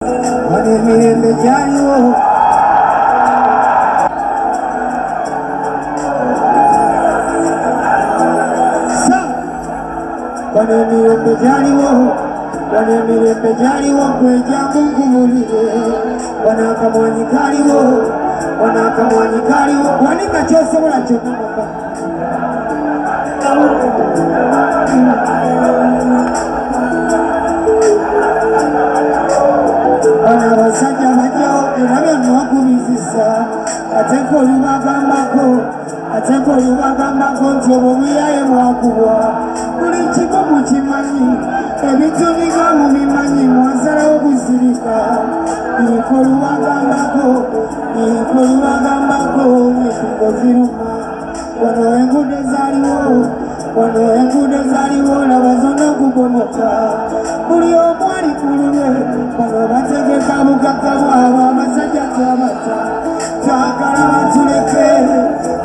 Emirembe gyaliwo emirembe gyaliwo emirembe gyaliwo gwejjangu nkubulire akamwanyi kaliwo akamwanyi kaliwo wanika kyosobola kyonna maka abasajja bajjawo era byonna okubizisa ate olubagambako nti obwo buyaye mwakubwa buli kimu mukimanyi ebintu biga mubimanyi mwasalawo okuzirika olubagambako ensingo ziruma wano enguudo zaaliwo laba zonna okugomoka buli omu ali ku lulwe bano bategeka bugagga bwabo abasajja twabata twagala batuleke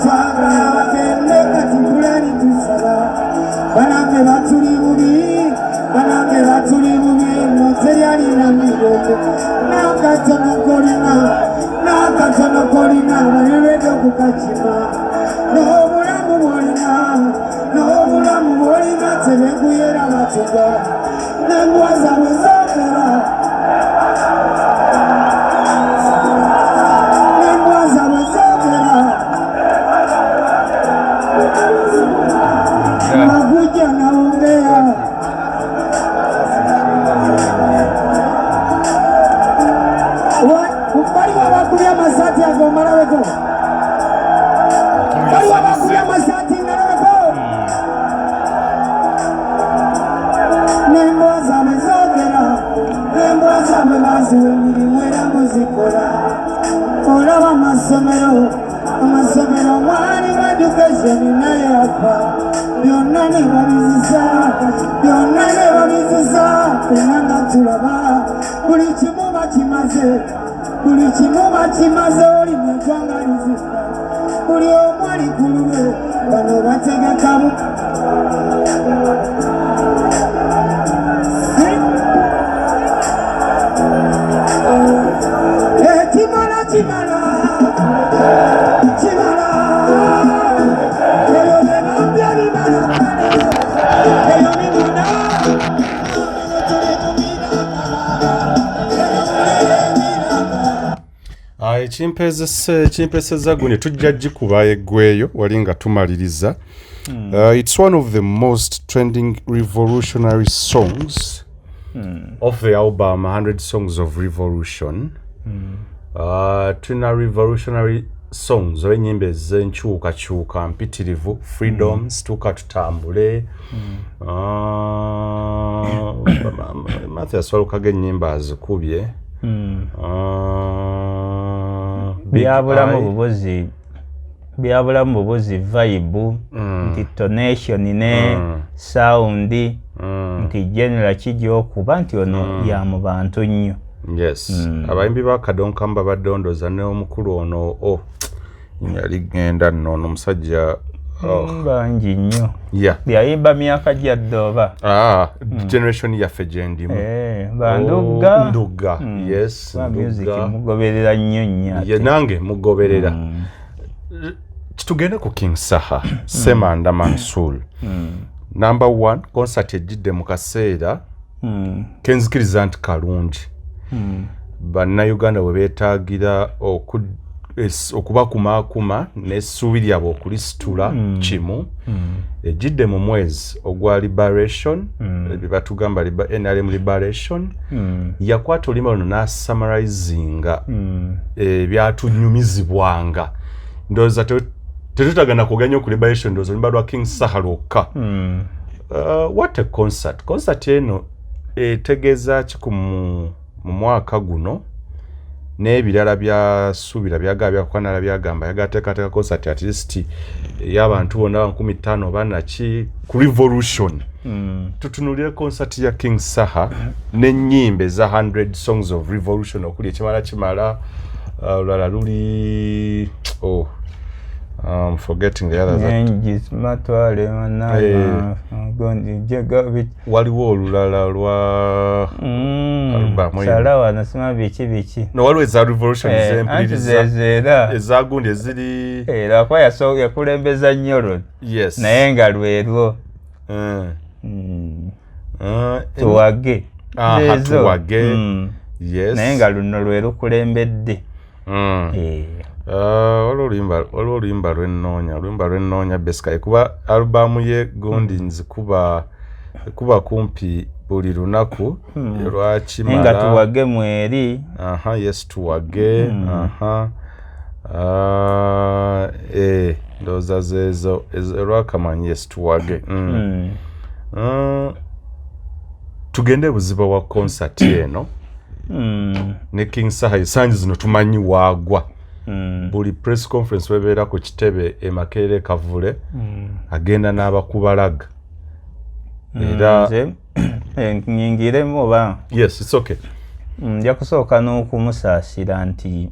twagala bagende kati bulani tusaba banange batuli bubi no teryalina mirembe n'akatono kolina balirwedde okukakima n'obulamu bwolina tebekuyera batuga n'embwa zaabwe zoogera magujja nawongeya baliwo abakubya amasaati ago malabeko baliwo abakubya amasaati ngalabeko n'embwa zaabwe zoogera n'embwa zaabwe baziwa emirimu era muzikola olaba amasomero mwalimu education naye afa byonna ne babizisa era nga tulaba buli kimu bakimaze oli neggwanga lizisa buli omu ali ku lulwe bano bategekamu kimala eyo bebambya bimala eyo bimuna ekimpezeza gune tujja gikuba eggweyo wali nga tumaliriza. It's one of the most trending revolutionary songs of the album 100 Songs of Revolution. Tuna revolutionary songs oba ennyimba ez'enkyukakyuka mpitirivu, freedom, situka tutambule, Mathias Walukaga ennyimba azikubye, byabulamu bubuzi vibe nti tonation ne sound nti general kijja okuba nti ono ya mu bantu nnyo. Yes. Abayimbi ba Kadonkamba badondoza ne omukulu ono yali genda nno omusajja bangi nnyo. Yeah. Yayimba myaka gyadde oba. Generation yaffe gye ndimu. Bandugga. Yes. Music mugoberera nnyo nnyo. Ye nange mugoberera. Kitugende ku King Saha, Semanda Mansour. Number 1 concert ejjidde mu kaseera kenzikiriza nti kalungi. Bannayuganda bwe beetaagira okubakumaakuma n'essuubi lyabwe okulisitula kimu ejjidde mu mwezi ogwa liberation bye batugamba NRM liberation yakwata olulimi luno n'asammarizinga ebyatunyumizibwanga ndowooza tetutagana kuganya ku liberation ndowooza olumba lwa King Saha lwokka. What a concert eno etegeeza ki mu mwaka guno n'ebirala byasuubira byakwanala byagamba yagateekateeka concert at least y'abantu bonna 50 banaki ku revolution. Tutunulire concert ya King Saha n'ennyimba eza 100 Songs of Revolution okuli ekimala olulala luli I'm forgetting the others. Matwale manama gondi jega waliwo olulala lwa salawa nasema biki no waliwo eza revolution zempuliriza ezagundi eziri era kwa yakulembeza nnyo yes naye nga lwerwo tuwage tuwage yes naye nga luno lwerukulembedde olwo oluyimba lwennoonya Beskai kuba alubamu ye gundi nzikuba kumpi buli lunaku lwakimala nga tuwage mweri yes tuwage ndowooza zezo lwakamanyi yes tuwage tugende buziba wa concert eno ne King Saha esanji zino tumanyi waagwa buli press conference webeera ku kitebe e Makerere Kavule agenda n'abakubalaga era nyingiremu oba yes it's okay nja kusooka n'okumusaasira nti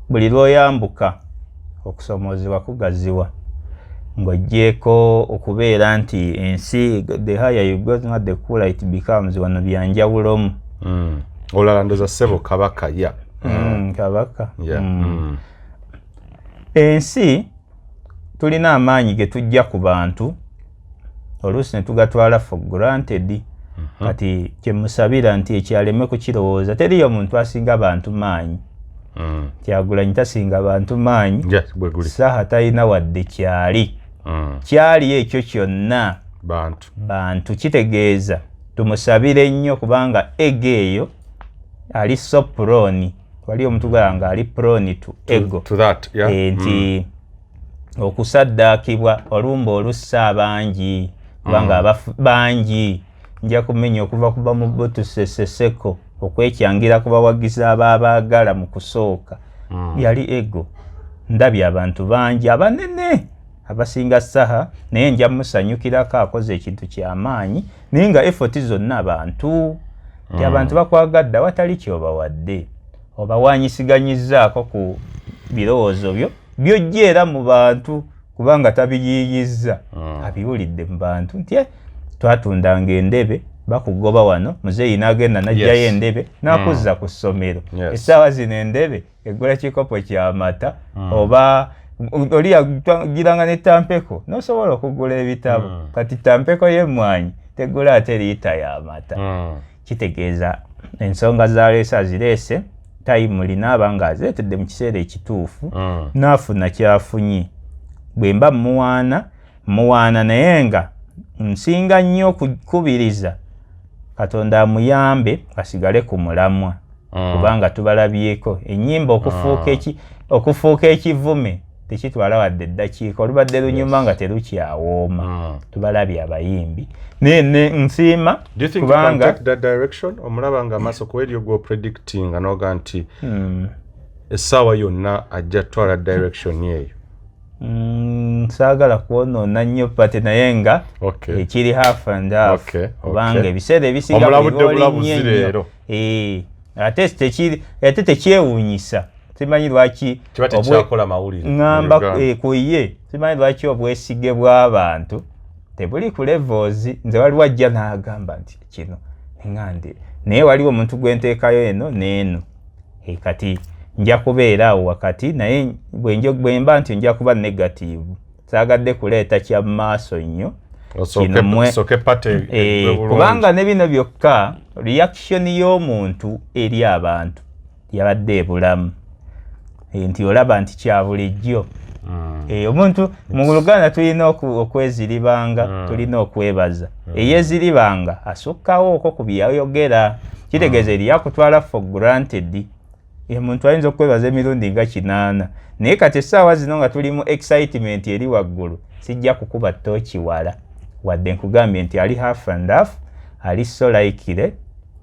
buli lw'oyambuka okusomoozebwa kugaziwa ng'oggyeko okubeera nti ensi the higher you go the cooler it becomes wano byanjawulomu olala ndoza ssebo kabaka kabaka ensi tulina amaanyi ge tujja ku bantu oluusi ne tugatwala for granted kati kyemusabira nti ekyaleme kukirowooza teriyo muntu asinga bantu maanyi Kyagulanyi tasinga bantu maanyi Saha talina wadde kyali ekyo kyonna bantu kitegeeza tumusabire nnyo kubanga ego eyo ali so prone wali omuntu gwanga ali prone to ego to that nti okusaddaakibwa olumba olussa abangi kubanga abafu bangi nja kumenya okuva kuba mu botuseseseko okwekyangira kubawagiza abaagala mu kusooka yali ego ndabye abantu bangi abanene abasinga Saha naye nja musanyukirako akoze ekintu ky'amaanyi naye nga effort zonna abantu abantu bakwagadda watali kyobawadde obawaanyisiganyizaako ku birowoozo byo byojjeera mu bantu kubanga tabiyiiyizza abiwulidde mu bantu nti twatundanga endebe bakugoba wano muzeeyi n'agenda n'ajjayo endebe n'akuzza ku ssomero essaawa zino endebe egula kikopo ky'amata oba oli yagiranga ne tampeko n'osobola okugula ebitabo kati tampeko y'emmwanyi tegula ate liita y'amata kitegeeza ensonga zaleese azireese tayimu linaaba nga azireetedde mu kiseera ekituufu n'afuna kyafunye bwe mba muwaana naye nga nsinga nnyo okukubiriza Katonda amuyambe asigale ku mulamwa kubanga tubalabyeko ennyimba okufuuka ekivume tekitwala wadde eddakiika olubadde lunyuma nga terukyawooma tubalabye abayimbi nsiima kubanga omulaba nga amaaso kuweryo gwo predicting anoga nti essaawa yonna ajja twala direction yeeyo saagala kuwonoona nnyo pate naye nga ekiri half and half kubanga ebiseera ebisinga bulabuzi ate tekyewuunyisa simanyi lwaki ngamba kuye simanyi lwaki obwesige bw'abantu tebuli ku levels nze waliwo ajja n'agamba nti kino eŋŋande naye waliwo omuntu gwenteekayo eno n'eno kati nja kubeera awo wakati naye bwemba nti nja kuba negative saagadde kuleeta kya maaso nnyo kubanga ne bino byokka reaction y'omuntu eri abantu yabadde ebulamu nti olaba nti kya bulijjo omuntu mu Luganda tulina okweziribanga tulina okwebaza eyeziribanga asukkawo okwo ku byayogera kitegeeza eri yakutwala for granted omuntu ayinza okwebaza emirundi nga 8 naye kati essaawa zino nga tuli mu excitement eri waggulu sijja kukuba ttooki wala wadde nkugambye nti ali half and half ali so likely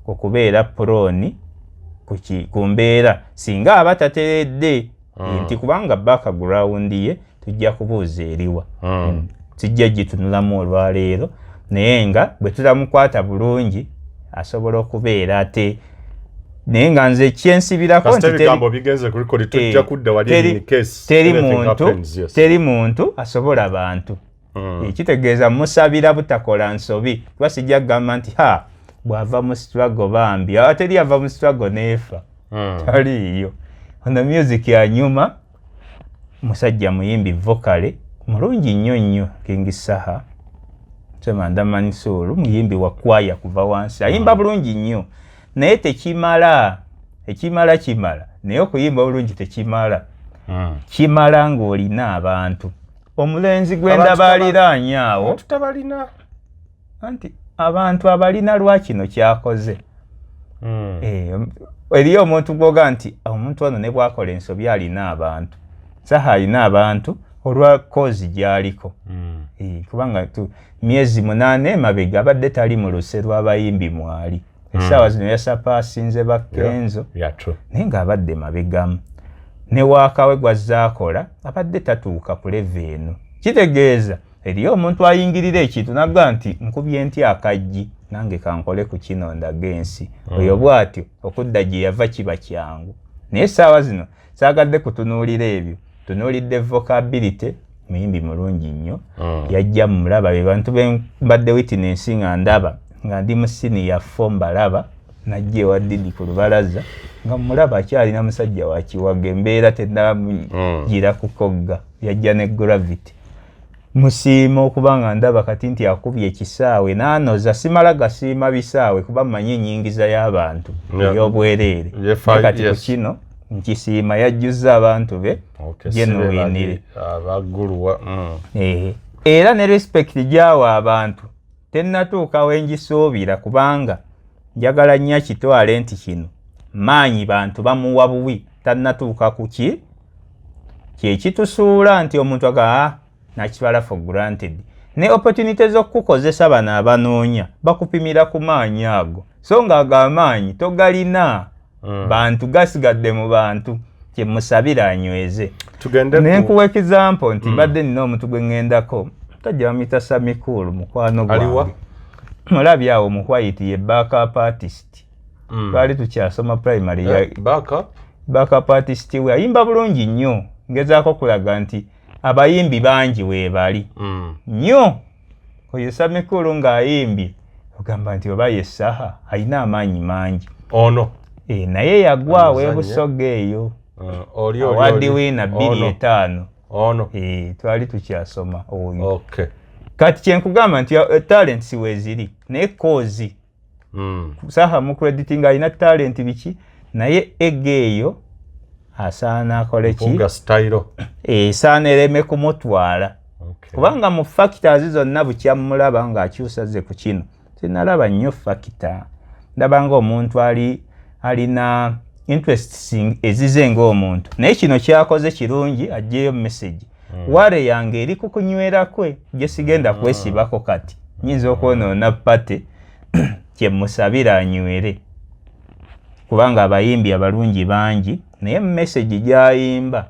okubeera prone ku mbeera singa aba tateredde nti kubanga background ye tujja kubuuza eriwa sijja gitunulamu olwaleero naye nga bwe tutamukwata bulungi asobola okubeera ate naye nga nze kyensibirako nti ebigambo bigenze ku record tujja kudda wali in case teri muntu asobola bantu. Kitegeeza musabira butakola nsobi kuba sijja kugamba nti bw'ava mu struggle bambi teri ava mu struggle neefa taliiyo. Ono music ya nyuma musajja muyimbi vocale mulungi nnyo King Saha Temanda Mansuru muyimbi wa kwaya kuva wansi ayimba bulungi nnyo naye tekimala naye okuyimba bulungi tekimala kimala ng'olina abantu. Omulenzi gwendaba aliraanye awo tutabalina anti abantu abalina lwakino kyakoze. Eriyo omuntu gwoga nti omuntu ono ne bwakola ensobi alina abantu. Saha alina abantu olwa kozi gyaliko. Kubanga myezi 8 mabega abadde tali mu luse lw'abayimbi mwali. Essaawa zino yasapaasinze Bakenzo naye ng'abadde mabegamu. Ne waakawe gwazaakola abadde tatuuka ku level eno. Kitegeeza eriyo omuntu ayingirira ekintu nagga nti nkubye nti akajji nange kankole ku kino ndagensi. Oyo bw'atyo okudda gye yava kiba kyangu. Naye essaawa zino saagadde kutunuulira ebyo. Tunuulidde vocability muyimbi mulungi nnyo. Yajja mulaba be bantu mbadde witness nga ndaba nga ndi mu sini ya fomba laba najja ewa Didi ku lubalaza nga mulaba akyalina musajja wa Kiwaga embeera tennamugira kukogga. Yajja ne Gravity musiima okuba nga ndaba kati nti akubye ekisaawe n'anoza simala gasiima bisaawe kuba mmanyi ennyingiza y'abantu ey'obwereere kati ku kino nkisiima yajjuzza abantu be genuinire era ne respect gyawa abantu tennatuukawo engisuubira kubanga njagala nnyo kitwale nti kino maanyi bantu bamuwa buwi tannatuuka ku kyekitusuula nti omuntu aga nakitwala for granted ne opportunity z'okukozesa bano abanoonya bakupimira ku maanyi ago so nga agamaanyi togalina bantu gasigadde mu bantu kyemusabira anyweze. Nenkuwa example nti badde nina omuntu gwe ŋŋendako tajja bamuyita Samikulu mukwano gwange mulabi awo mu White ye backup artist twali tukyasoma primary ya backup artist we ayimba bulungi nnyo ngezaako kulaga nti abayimbi bangi weebali nnyo oyo Samikulu ng'ayimbye ogamba nti oba ye Saha alina amaanyi mangi ono naye yagwawo ebusoga eyo awadi wina 2.5 ono twali tukyasoma oyo kati kyenkugamba nti talent siweziri naye kozi Saha mu crediting alina talent biki naye egeeyo asaana akole ki esaana ereme kumutwala kubanga mu factors zonna bukyamulaba ng'akyusa ze ku kino sinalaba nnyo factor ndaba ng'omuntu alina interests ezize ng'omuntu naye kino kyakoze kirungi aggyeyo message ware yange eri kukunywera kwe gye sigenda kwesibako kati nyinza okwonoona pate kyemusabira anywere kubanga abayimbi abalungi bangi naye message gyayimba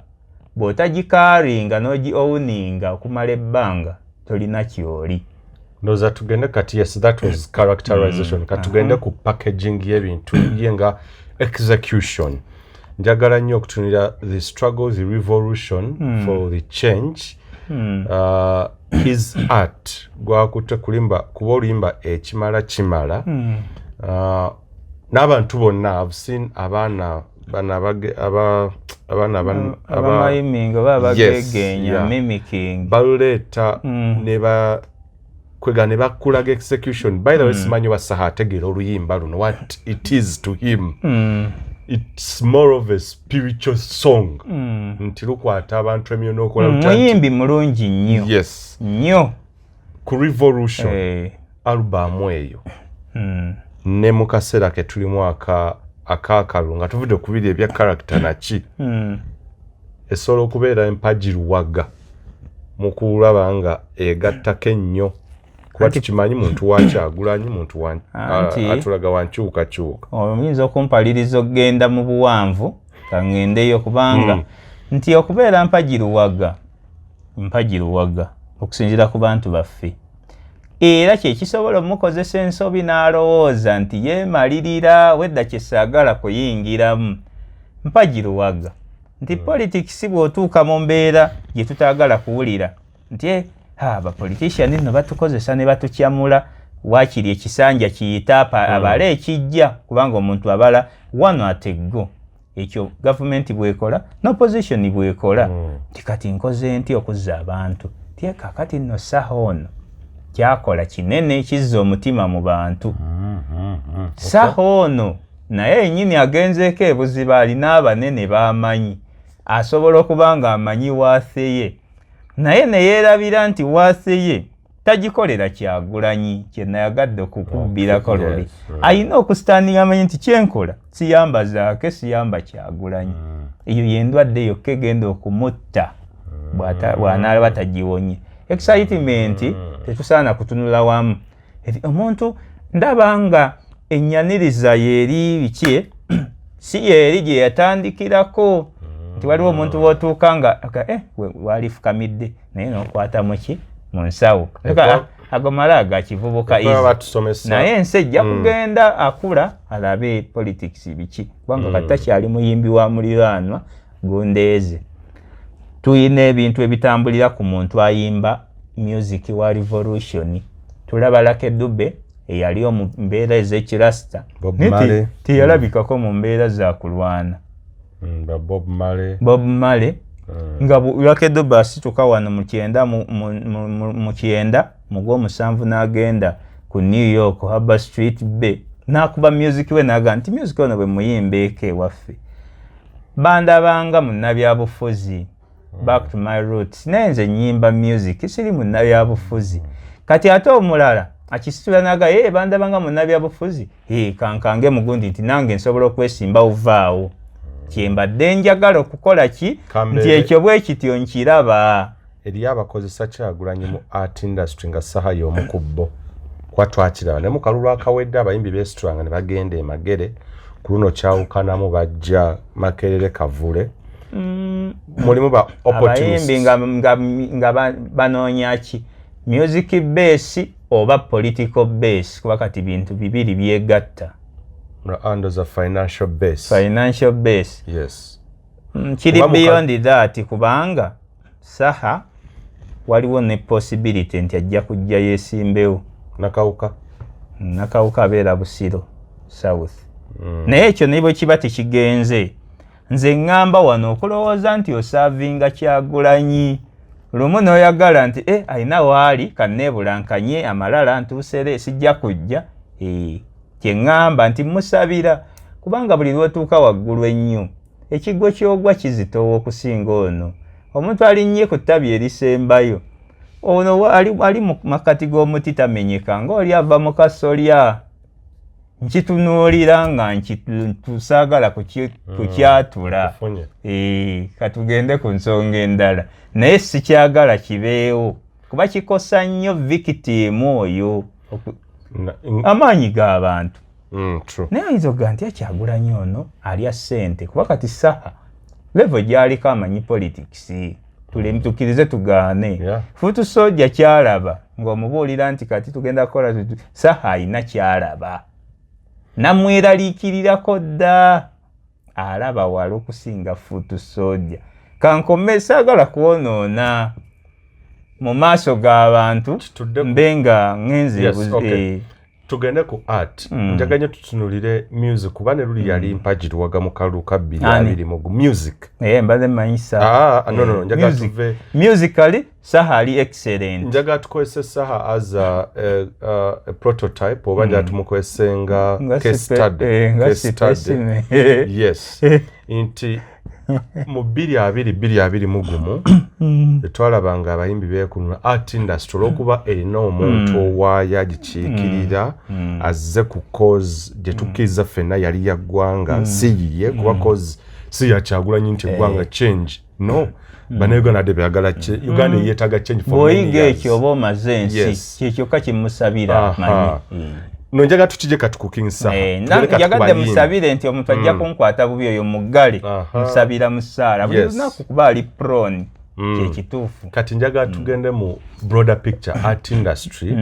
bw'otagikaaringa n'ogi-owninga okumala ebbanga tolina kyoli. Ndoza tugende kati yes that was characterization katugende ku packaging y'ebintu ye nga execution. Njagala nnyo okutunira the struggle, the revolution for the change. His art gwakutte kulimba kuba oluyimba ekimala n'abantu bonna I've seen abaana abayimingo babagegenya mimicking baluleeta kwega ne bakulaga execution. By the way simanyi wa Saha ategeera oluyimba luno what it is to him. It's more of a spiritual song. Nti lukwata abantu emyo n'okola muyimbi mulungi nnyo. Yes nnyo ku revolution album eyo ne mu kaseera ke tulimu akaakalu nga tuvudde ku biri ebya character naki esobola okubeera empagiruwaga mu kulaba nga egattako ennyo kuba tukimanyi muntu wakyagulanyi muntu atulaga wankyukakyuka. Oyinza okumpaliriza okgenda mu buwanvu kaŋŋendeyo kubanga nti okubeera mpagiruwaga okusinziira ku bantu baffe era kyekisobola omukozesa ensobi n'alowooza nti yeemalirira wedda kyesaagala kuyingiramu. Mpagiruwaga nti politics bw'otuuka mu mbeera gye tutaagala kuwulira nti abapolitician nno batukozesa ne batukyamula waakiri ekisanja kiyita abala ekijja kubanga omuntu abala wano ateggo. Ekyo gavumenti bwekola n'opposition bwekola nti kati nkoze nti okuzza abantu kakati nno saha ono kyakola kinene kizza omutima mu bantu. Saha ono naye yennyini agenzeeko ebuziba alina abanene b'amanyi asobola okuba nga amanyi waatheye naye ne yeerabira nti waatheye tagikolera Kyagulanyi kye nayagadde okukubbirako luli. Alina okusitandinga amanyi nti kyenkola siyamba zaake siyamba Kyagulanyi. Eyo yendwadde yokka egenda okumutta bw'anaalaba tagiwonye. Excitement tetusaana kutunula wamu. Omuntu ndaba nga ennyaniriza yeeri biki si yeeri gye yatandikirako nti waliwo omuntu bw'otuuka nga walifukamidde naye n'okwata mu ki mu nsawo agomala agakivubuka naye ensi ejja kugenda akula alabe politics biki kubanga kati takyali muyimbi wa muliraanwa gundeeze. Tuyina ebintu ebitambulira ku muntu ayimba music wa revolution. Tulaba Lucky Dube eyali mu mbeera ez'ekirasita teyalabikako mu mbeera za kulwana. Bob Marley nga Lucky Dube asituka wano mu kyenda mu Gw'omusanvu n'agenda ku New York Harbour Street Bay n'akuba music we n'aga nti music ono bwe muyimbeeko ewaffe bandabanga munnabyabufuzi. Back to my roots. Nenze nyimba music siri munnabyabufuzi. Kati ate omulala akisitula naga bandabanga munnabyabufuzi kankange mugundi nti nange nsobola okwesimba ovaawo kyembadde njagala okukola ki nti ekyo bwe kityo nkiraba. Eri abakozesa Kyagulanyi mu art industry nga saha y'omukubbo kwa twakiraba ne mu kalulu akawedde abayimbi b'estranga ne bagenda emagere ku luno kyawukanamu bajja Makerere Kavule. Mulimu ba opportunists nga banoonya ki music base oba political base kuba kati bintu bibiri byegatta under the financial base. Yes. Kiri beyond that kubanga saha waliwo ne possibility nti ajja kujja yesimbewo nakawuka abeera Busiro South. Naye ekyo nibwe kiba tekigenze nze ngamba wano okulowooza nti osaavinga Kyagulanyi lumu n'oyagala nti alina waali kanneebulankanye amalala ntuusere sijja kujja kye ngamba nti musabira kubanga buli lwotuuka waggulu ennyo ekigwo kyogwa kizitowa okusinga ono. Omuntu alinnye ku ttabi erisembayo ono ali mu makati g'omuti tamenyeka ng'oli ava mu kasolya nkitunuulira nga tusaagala kukyatula katugende ku nsonga endala naye sikyagala kibeewo kuba kikosa nnyo victim oyo amaanyi g'abantu. Naye oyinza okuga nti Kyagulanyi ono alya ssente kuba kati saha level gy'aliko amanyi politics tukirize tugaane. Futu Soldier kyalaba ng'omubuulira nti kati tugenda kukola saha alina kyalaba namweraliikirirako dda alaba wala okusinga Futu Soldier. Kankome saagala kwonoona mu maaso g'abantu mbenga ngenze tugende ku art njaganya tutunulire music kuba ne luli yali mpagiruwaga mu kalulu ka 2020 mu music mbadde manyisa no njagala tuve musically saha ali excellent. Njagala tukozese saha as a prototype oba njagala tumukozesenga case study. Yes inti mu 2020 mugumu twalabanga abayimbi beekunula art industry olwokuba erina omuntu owaayo agikiikirira azze ku cause gye tukkiriza ffenna yali ya ggwanga si yiye kuba cause si ya Kyagulanyi nti eggwanga change no bannayuganda ate beagala Uganda yeetaaga change for many years. Bw'oyiga ekyo oba omaze ensi kyekyokka kimusabira manyi. No njaga tutije katukukingisa. Njagadde musabire nti omuntu ajja kunkwata bubi oyo muggale musabira musaala buli lunaku kuba ali kye kituufu. Kati njaga tugende mu broader picture art industry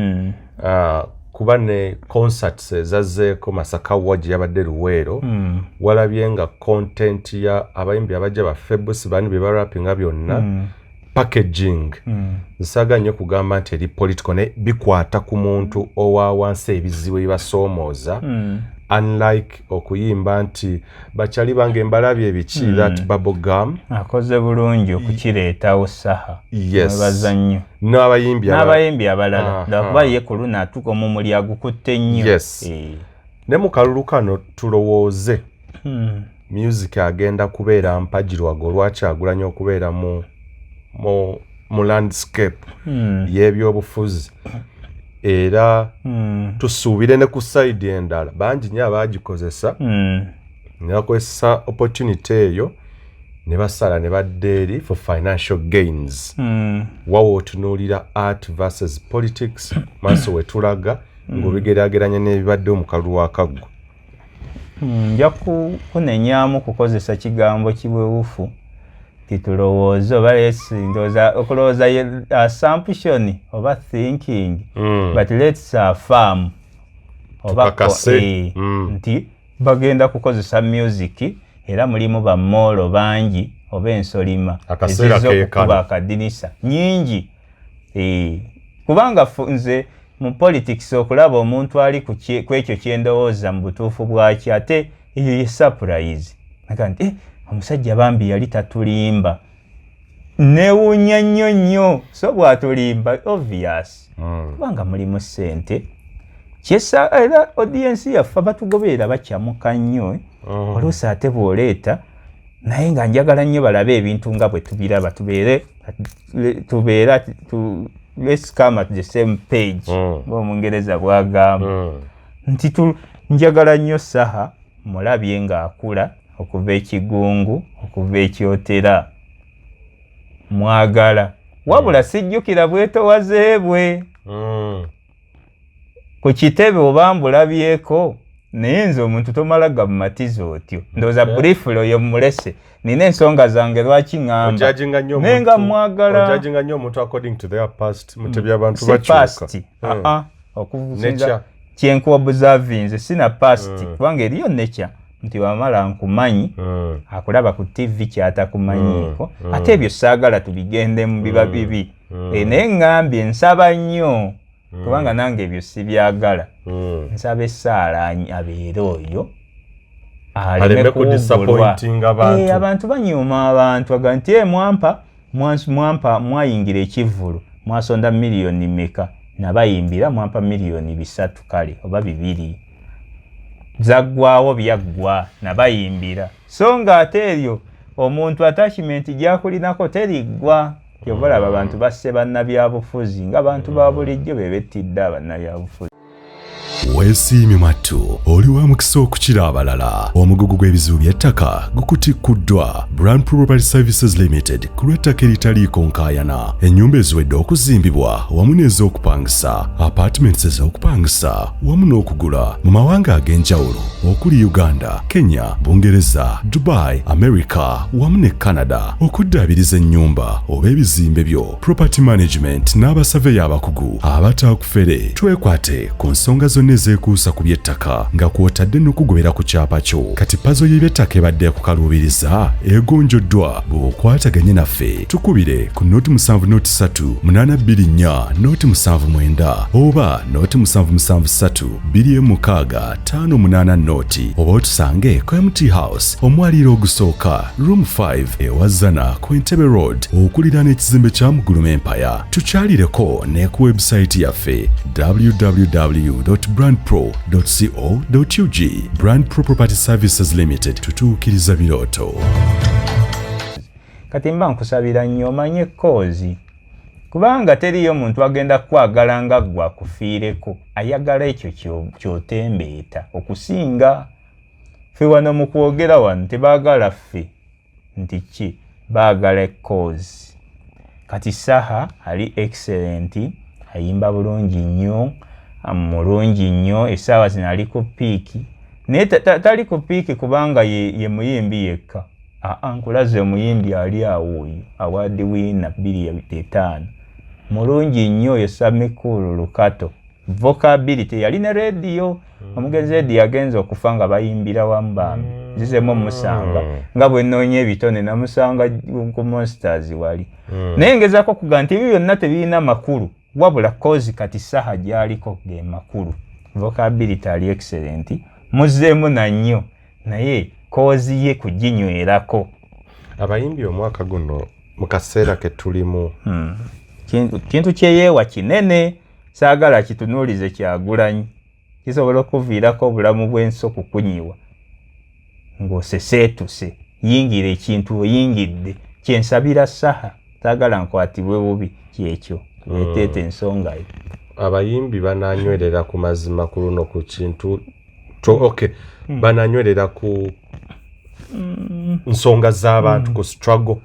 kuba ne concerts ezazzeeko Masaka Waji yabadde Luweero walabye nga content ya abayimbi abajja ba Febus bani be barapinga byonna packaging nsaga nnyo kugamba nti eri political ne bikwata ku muntu owa wansi ebizibu ebibasoomooza unlike okuyimba nti bakyali bange mbalabye ebiki that bubblegum akoze bulungi okukireetawo saha yes nnyo n'abayimbi abalala lwakuba ye ku luna atuka omumuli agukutte nnyo yes ne mu kalulu kano tulowooze music agenda kubeera mpagirwago olwakyagulanya okubeera mu landscape y'ebyobufuzi era tusuubire ne ku side endala bangi nnyo abaagikozesa ne bakozesa opportunity eyo ne basala ne badda eri for financial gains wawo otunuulira art versus politics maaso we tulaga ng'obigeraageranya n'ebibadde mu kalulu akaggwa nja kunenyaamu kukozesa kigambo kibwewufu titulowooza oba lesindoza okulowooza assumption oba thinking but let's affirm oba nti bagenda kukozesa music era mulimu bamoolo bangi oba ensolima ezizokuba akadinisa nyingi kubanga nze mu politics okulaba omuntu ali ku ekyo kyendowooza mu butuufu bwaki ate eyo ye surprise naga nti omusajja bambi yali tatulimba newuunya nnyo so bwatulimba obvious kubanga mulimu ssente kyesa era audience yaffe batugoberera bakyamuka nnyo oluusi ate bw'oleeta naye nga njagala nnyo balabe ebintu nga bwe tubiraba tubeera let's come at the same page ng'Omungereza bwagamba nti njagala nnyo saha mulabye ng'akula okuva ekigungu okuva ekyotera mwagala wabula sijjukira bwetowazeebwe ku kitebe oba mbulabyeko naye nze omuntu tomalaga mu matizo otyo ndowooza briefly oyo mulese nina ensonga zange lwaki ŋŋamba naye nga mwagala ojajinga nnyo omuntu according to their past mutebya abantu bakyuka okuvusinza kyenkuwa observinze sina past kubanga eriyo nature nti wamala nkumanyi akulaba ku TV kyatakumanyiiko ate ebyo saagala tubigendemu biba bibi naye ŋŋambye nsaba nnyo kubanga nange ebyo sibyagala nsaba essaala abeere oyo aleme kudisappointing abantu abantu banyuma abantu aga nti mwampa mwayingira ekivulu mwasonda miliyoni meka nabayimbira mwampa miliyoni 3 kale oba 2 zaggwawo byaggwa nabayimbira so nga ate eryo omuntu attachment gyakulinako teriggwa kyobalaba abantu basse bannabyabufuzi nga bantu ba bulijjo bebettidde abannabyabufuzi weesiimye mattu oli wa mukisa okukira abalala omugugu gw'ebizibu by'ettaka gukutikuddwa Brand Property Services Limited ku lw'ettaka eritaliiko nkaayana ennyumba eziwedde okuzimbibwa wamu n'ez'okupangisa apartments ez'okupangisa wamu n'okugula mu mawanga ag'enjawulo okuli Uganda, Kenya, Bungereza, Dubai, America wamu ne Canada okuddaabiriza ennyumba oba ebizimbe byo property management n'abasaveya abakugu abataakufere twekwate ku nsonga zonna ezekuusa ku by'ettaka nga kw'otadde n'okugobera ku kyapa kyo kati pazo y'eby'ettaka ebadde kukaluubiriza egonjoddwa bw'okwataganye naffe tukubire ku noti 703 noti 79 oba noti 773 noti oba otusange ku MT House omwaliiro ogusooka room 5 ewazana ku Entebbe Road okuliraana ekizimbe kya Muguluma Empire tukyalireko ne ku website yaffe www.brandpro.co.ug Brand Pro Property Services Limited tutuukiriza birooto. Kati mba nkusabira nnyo omanye kozi kubanga teriyo muntu agenda kwagala nga ggwe akufiireko ayagala ekyo ky'otembeeta okusinga ffe wano mu kwogera wano tebaagala ffe nti ki baagala kozi kati saha ali excellent ayimba bulungi nnyo mulungi nnyo essaawa zino ali ku piiki naye tali ku piiki kubanga ye muyimbi yekka nkulaze omuyimbi ali awo oyo awaadi wiina 2.5 mulungi nnyo oyo Sammy Cool Lukato vocability yalina radio omugenzi Eddie yagenza okufa nga bayimbira wamu bambi zizemu musanga nga bwe nnoonya ebitone namusanga ku Monsters wali naye ngezako kuga nti ebyo byonna tebirina makulu wabula kozi kati saha gyaliko ge makulu vocability ali excellent muzeemu na nnyo naye kozi ye kuginywerako abayimbi omwaka guno mu kaseera ke tulimu kintu kyeyeewa kinene saagala kitunuulize Kyagulanyi kisobola okuviirako obulamu bw'ensi okukunyiwa ng'oseseetuse yingira ekintu oyingidde kyensabira saha saagala nkwatibwe bubi kyekyo weeteete ensonga yo abayimbi bananywerera ku mazima ku luno ku kintu bananywerera ku nsonga z'abantu ku struggle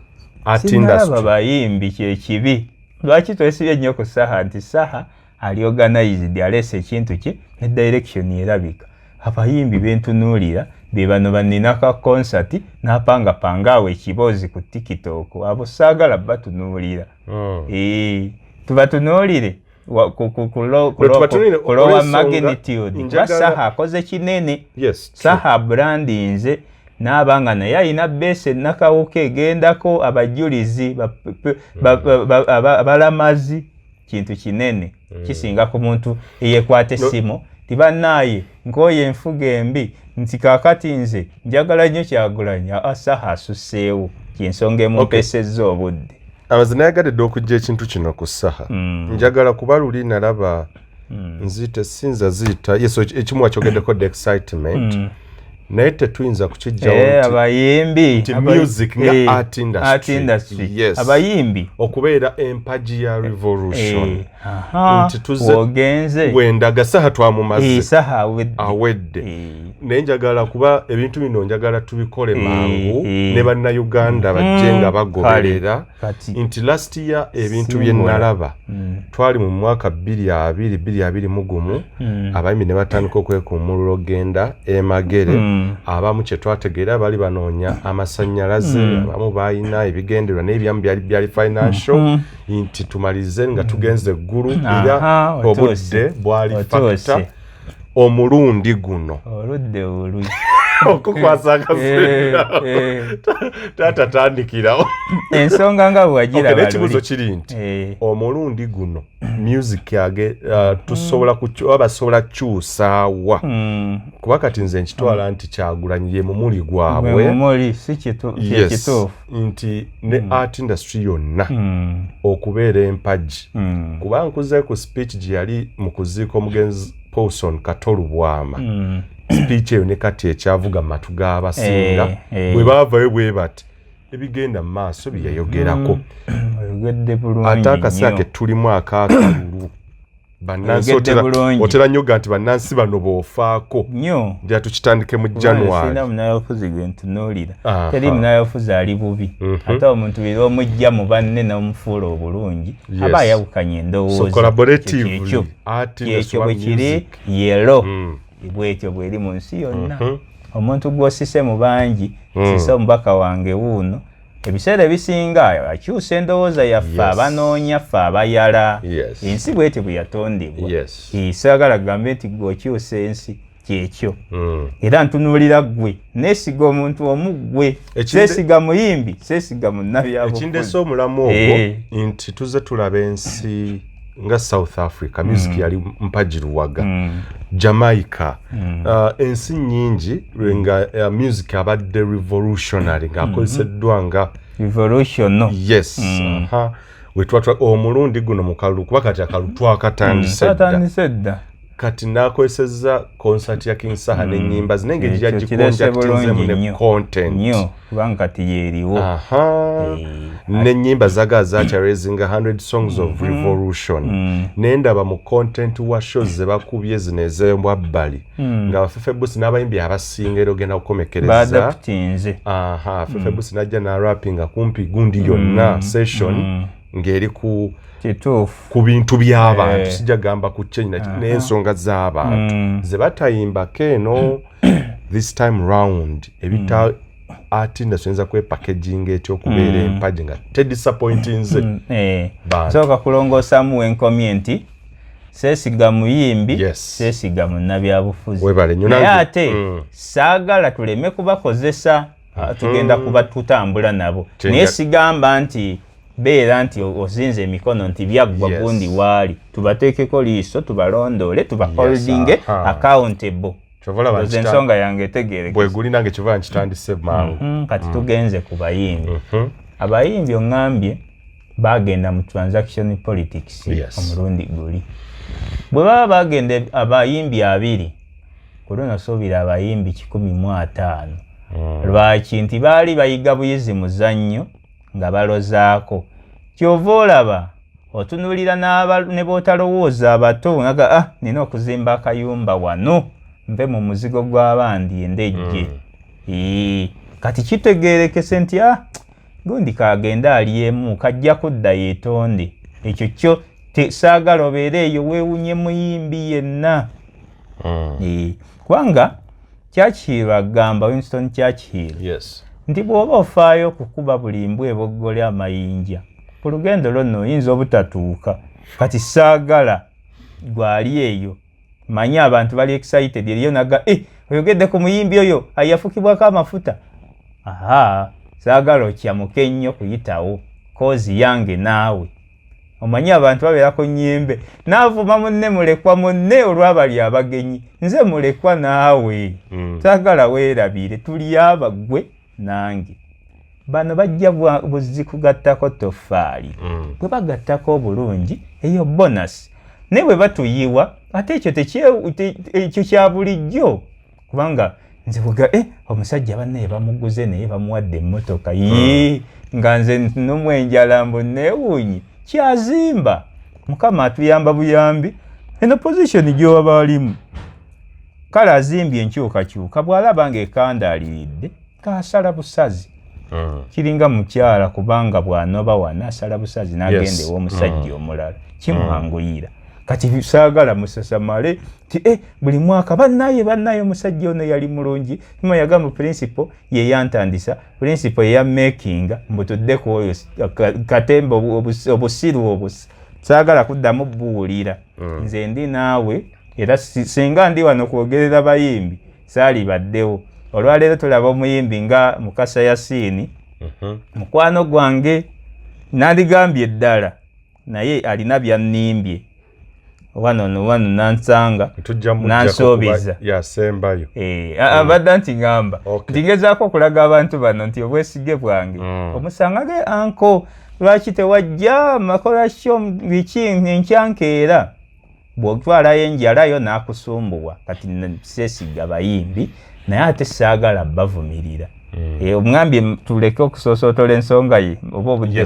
art industry sinalaba bayimbi kyekibi lwaki twesibye nnyo ku saha nti saha ali organized alese ekintu kye ne direction erabika abayimbi bentunuulira be bano baninaka concert n'apangapanga awo ekiboozi ku TikTok abo saagala batunuulira tubatunuulire kulowa magnitude saha akoze kinene saha brandinze n'abanga naye alina base nakawuka egendako abajulizi abalamazi kintu kinene kisinga ku muntu eyekwata essimu tibannaaye nk'oyo enfuga embi nti kaakati nze njagala nnyo Kyagulanyi saha asusseewo kyensonga emumpesezza obudde abazina yagadde okujja ekintu kino ku saha njagala kuba luli nalaba nzite sinza ziyita yeso ekimu akyogeddeko the excitement naye tetuyinza kukijjawo abayimbi music nga art industry yes. abayimbi okubeera empaji ya revolution nti tuze wendaga saha twamumaze saha awedde naye njagala kuba ebintu bino njagala tubikole mangu ne bannayuganda bajje nga bagoberera nti last year ebintu bye nalaba twali mu mwaka 2020 abayimbi ne batandika okwekuumulula ogenda emagere abamu kye twategeera bali banoonya amasannyalaze abamu bayina ebigendererwa n'ebyamu byali financial nti tumalize nga tugenze eggulu era obudde bwali factor omulundi guno oludde olu okukwasa akasera tatatandikirawo ensonga nga bwagiraba ekibuzo kiri nti omulundi guno music yage basobola kyusaawa kuba kati nze nkitwala nti Kyagulanyi ye mumuli gwabwe kituufu nti ne art industry yonna okubeera empaji kuba nkuze ku speech gye yali mu kuziika omugenzi Paulson Katolubwama speech eyo ne kati ekyavuga mu matu g'abasinga bwe baavayo bwe bati ebigenda mu maaso byeyayogerako ate akaseera ke tulimu akakalulu bannansi otera nnyo nti bannansi bano boofaako nja tukitandike mu January munayofuzi gwe ntunuulira teri munayofuzi ali bubi ate omuntu biri omujja mu banne n'omufuula obulungi aba ayawukanye endowooza kyekyo bwe kiri yero bwetyo bweri mu nsi yonna omuntu gw'osise mu bangi sise omubaka wange wuuno ebiseera ebisinga akyusa endowooza yaffe abanoonya ffe abayala ensi bwetyo bwe yatondebwa saagala gambe nti gw'okyusa ensi kyekyo era ntunuulira ggwe neesiga omuntu omu ggwe seesiga muyimbi seesiga munnabyabufuzi ekindese omulamu ogwo nti tuze tulaba ensi nga South Africa music yali mpajiruwaga Jamaica ensi nyingi nga music abadde revolutionary nga akozeseddwa nga revolution yes wetwatwa omulundi guno mu kalulu kuba kati akalulu twakatandise dda kati nakozesezza concert ya King Saha n'ennyimba zinenge gikonjactinzemu ne content kubanga kati yeeriwo n'ennyimba zagazakya raising 100 songs of revolution nendaba mu content wa shows ze bakubye zino ez'embwa bbali nga Bafefe Busi n'abayimbi abasinga era ogenda kukomekereza Bafefe Busi n'ajja na rapping kumpi gundi yonna session ng'eri ku bintu by'abantu sijja gamba ku change n'ensonga z'abantu ze batayimbako eno this time round ebita art industry nza kwe packaging ekyokubeera empaji nga te disappointing nze soka kulongoosamu enkomye nti seesiga muyimbi, Yes. seesiga munnabyabufuzi. Webale, nnyo Naye nange- ate saagala tuleme kubakozesa, tugenda kuba tutambula nabo. Naye sigamba nti beera nti ozinze emikono nti byaggwa Yes. gundi waali. Tubateekeko liiso, tubalondole, tubaholdinge accountable. Nze ensonga yange etegeerekese. Bweguli nange kiva nkitandise mangu. Kati tugenze ku bayimbi. Abayimbi oŋŋambye bagenda mu transaction politics omulundi guli. Bwe baba bagenda abayimbi 2 ku luno soobira abayimbi 150. Lwaki nti baali bayiga buyizi muzannyo nga balozaako. Kyova olaba otunuulira ne b'otalowooza abato nga nina okuzimba akayumba wano nve mu muzigo gw'abandi endejje. Kati kitegeerekese nti gundi kagenda aliemu kajja kudda yeetonde. Ekyo kyo saagala obeere eyo weewunye muyimbi yenna. Kubanga Churchill agamba, Winston Churchill, nti bw'oba ofaayo okukuba buli mbwa eboggole amayinja ku lugendo lwonna oyinza obutatuuka. Kati saagala gwali eyo manya abantu bali excited eriyo naga oyogedde ku muyimbi oyo ayafukibwako amafuta. Saagala okyamuke nnyo kuyitawo kozi yange naawe. Omanyi abantu babeera ku nnyimbe naavuma munne mulekwa munne olwabali abagenyi nze mulekwa naawe. Saagala weerabire tuli abagwe nange. Bano bajja buzzi kugattako toffaali. Bwe bagattako obulungi eyo bonus. Ne bwe batuyiwa ate ekyo kya bulijjo. Kubanga nze buga omusajja banne bamuguze naye bamuwadde emmotoka nga nze n'omwenjala mbu neewuunyi kyazimba. Mukama atuyamba buyambi eno position gy'oba alimu. Kale azimbye enkyukakyuka bw'alaba ng'ekandaaliridde kaasala busazi. Kiringa mukyala kubanga bw'anoba wana asala busazi n'agenda ew'omusajja omulala kimuhanguyira. Kati saagala musasamale ti buli mwaka bannaye omusajja ono yali mulungi. Ima yagamba principle ye yantandisa, principle ya making mbutudde ku oyo katemba obusiru obusi. Saagala kuddamu buwulira. Nze ndi naawe era singa ndi wano kwogerera bayimbi saali baddewo. Olwaleero tulaba omuyimbi nga Mukasa Yasiini mukwano gwange nandigambye ddala naye alina byannimbye. Wano nansanga nansobiza yasembayo abadda nti ngamba nti ngezaako okulaga abantu bano nti obwesige bwange omusanga ge anko lwaki tewajja makola kyo biki enkyankeera bw'otwalayo enjalayo n'akusumbuwa. Kati seesiga bayimbi naye ate saagala bavumirira. Omwambye tuleke okusosootola ensonga ye oba obudde